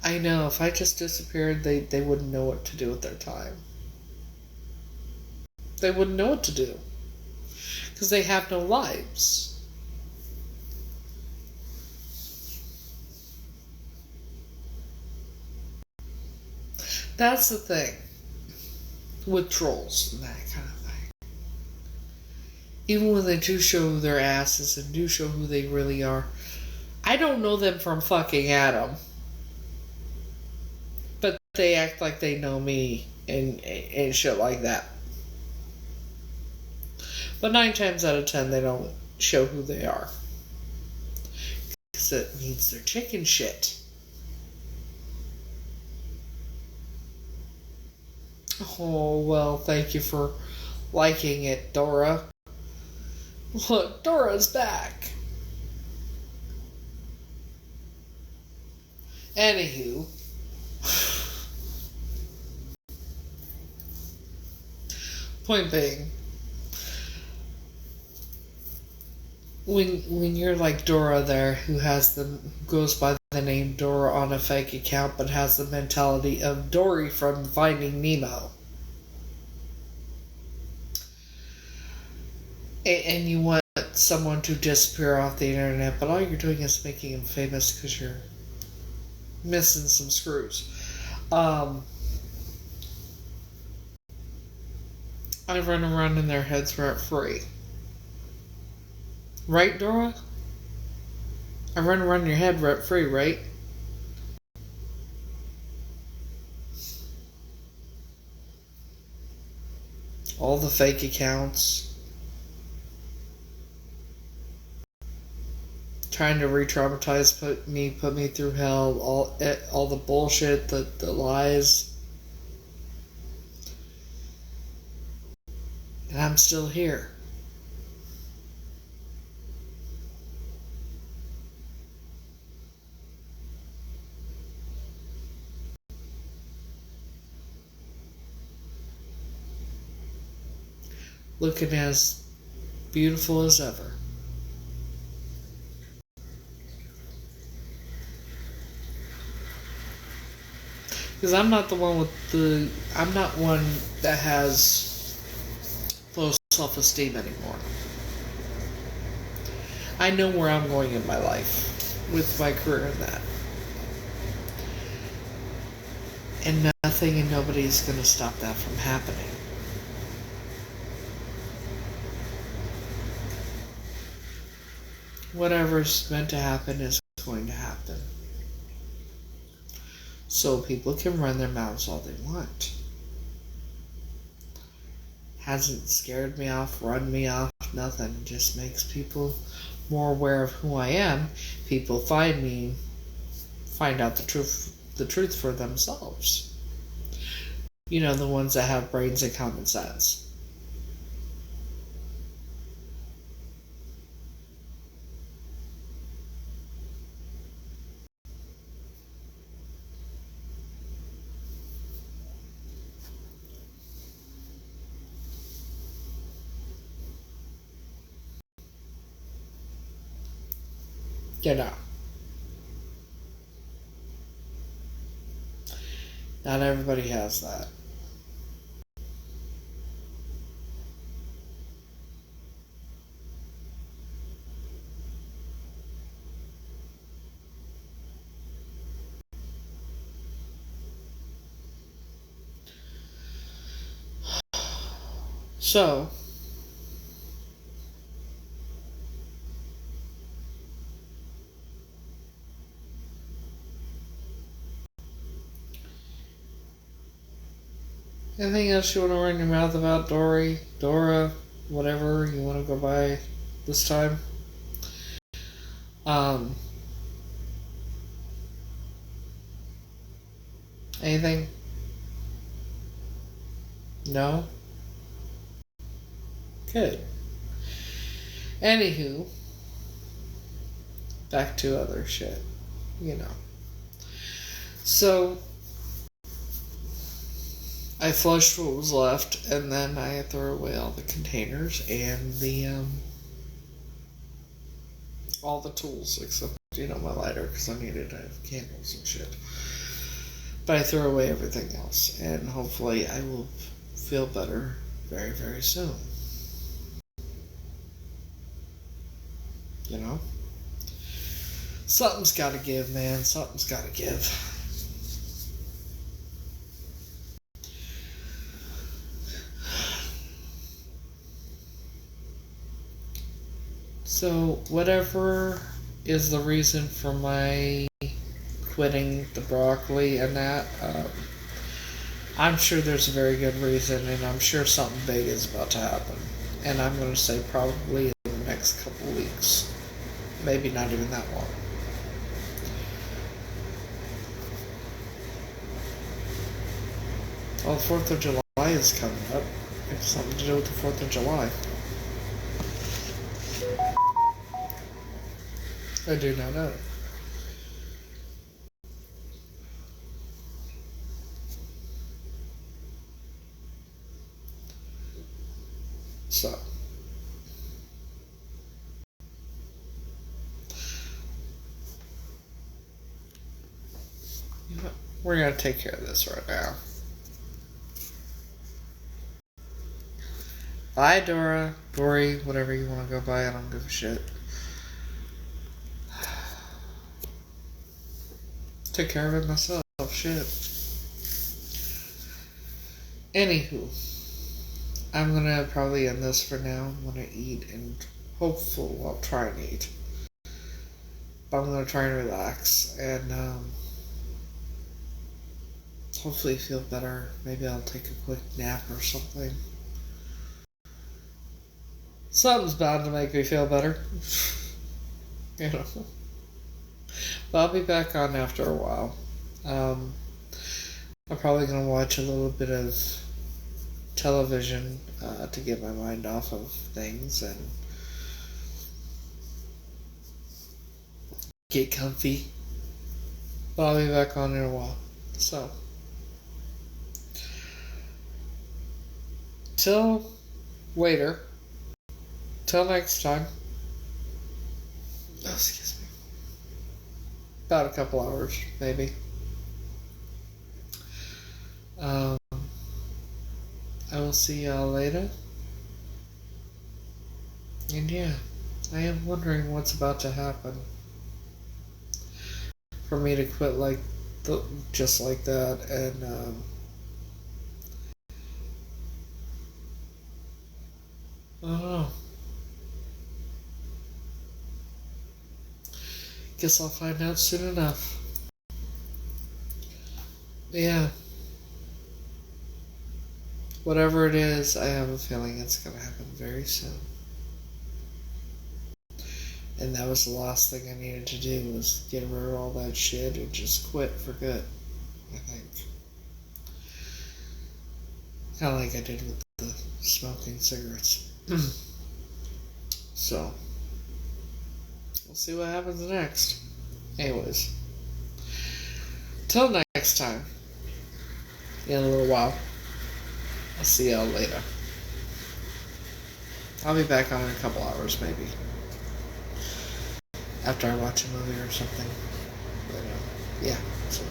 I know, if I just disappeared, they wouldn't know what to do with their time. They wouldn't know what to do. Because they have no lives. That's the thing. With trolls and that kind of thing. Even when they do show their asses and do show who they really are, I don't know them from fucking Adam. But they act like they know me and shit like that. But 9 times out of 10, they don't show who they are. Because it means they're chicken shit. Oh, well, thank you for liking it, Dora. Look, Dora's back. Anywho. Point being, when you're like Dora there, who goes by the name Dora on a fake account, but has the mentality of Dory from Finding Nemo, and you want someone to disappear off the internet, but all you're doing is making him famous because you're missing some screws. I run around in their heads rent free. Right, Dora? I run around in your head rent free, right? All the fake accounts. Trying to re-traumatize, put me through hell, all the bullshit, the lies. And I'm still here. Looking as beautiful as ever. Because I'm not one that has low self-esteem anymore. I know where I'm going in my life with my career and that. And nothing and nobody's going to stop that from happening. Whatever's meant to happen is going to happen. So people can run their mouths all they want. Hasn't scared me off, run me off, nothing. It just makes people more aware of who I am. People find me find out the truth for themselves. You know, the ones that have brains and common sense. You know. Not everybody has that. So, anything else you want to run your mouth about, Dora, whatever you want to go by this time? Anything? No? Good. Anywho, back to other shit, you know. So, I flushed what was left, and then I threw away all the containers and all the tools, except, my lighter, because I needed to have candles and shit. But I threw away everything else, and hopefully I will feel better very, very soon. You know? Something's gotta give, man. Something's gotta give. So, whatever is the reason for my quitting the broccoli and that, I'm sure there's a very good reason, and I'm sure something big is about to happen. And I'm going to say probably in the next couple of weeks. Maybe not even that long. Well, the 4th of July is coming up. It has something to do with the 4th of July. I do not know. So, we're going to take care of this right now. Bye, Dora. Dory, whatever you want to go by, I don't give a shit. Took care of it myself. Shit. Anywho, I'm gonna probably end this for now. I'm gonna eat and hopefully, I'll try and eat. But I'm gonna try and relax and hopefully feel better. Maybe I'll take a quick nap or something. Something's bound to make me feel better. You know. But I'll be back on after a while. I'm probably going to watch a little bit of television to get my mind off of things and get comfy. But I'll be back on in a while. So, till later. Till next time. Oh, excuse me. About a couple hours, maybe. I will see y'all later. And yeah, I am wondering what's about to happen. For me to quit just like that, and I don't know. Guess I'll find out soon enough. But yeah. Whatever it is, I have a feeling it's going to happen very soon. And that was the last thing I needed to do, was get rid of all that shit and just quit for good, I think. Kind of like I did with the smoking cigarettes. So, we'll see what happens next. Anyways, till next time, in a little while, I'll see y'all later. I'll be back on in a couple hours, maybe. After I watch a movie or something. But, yeah, so...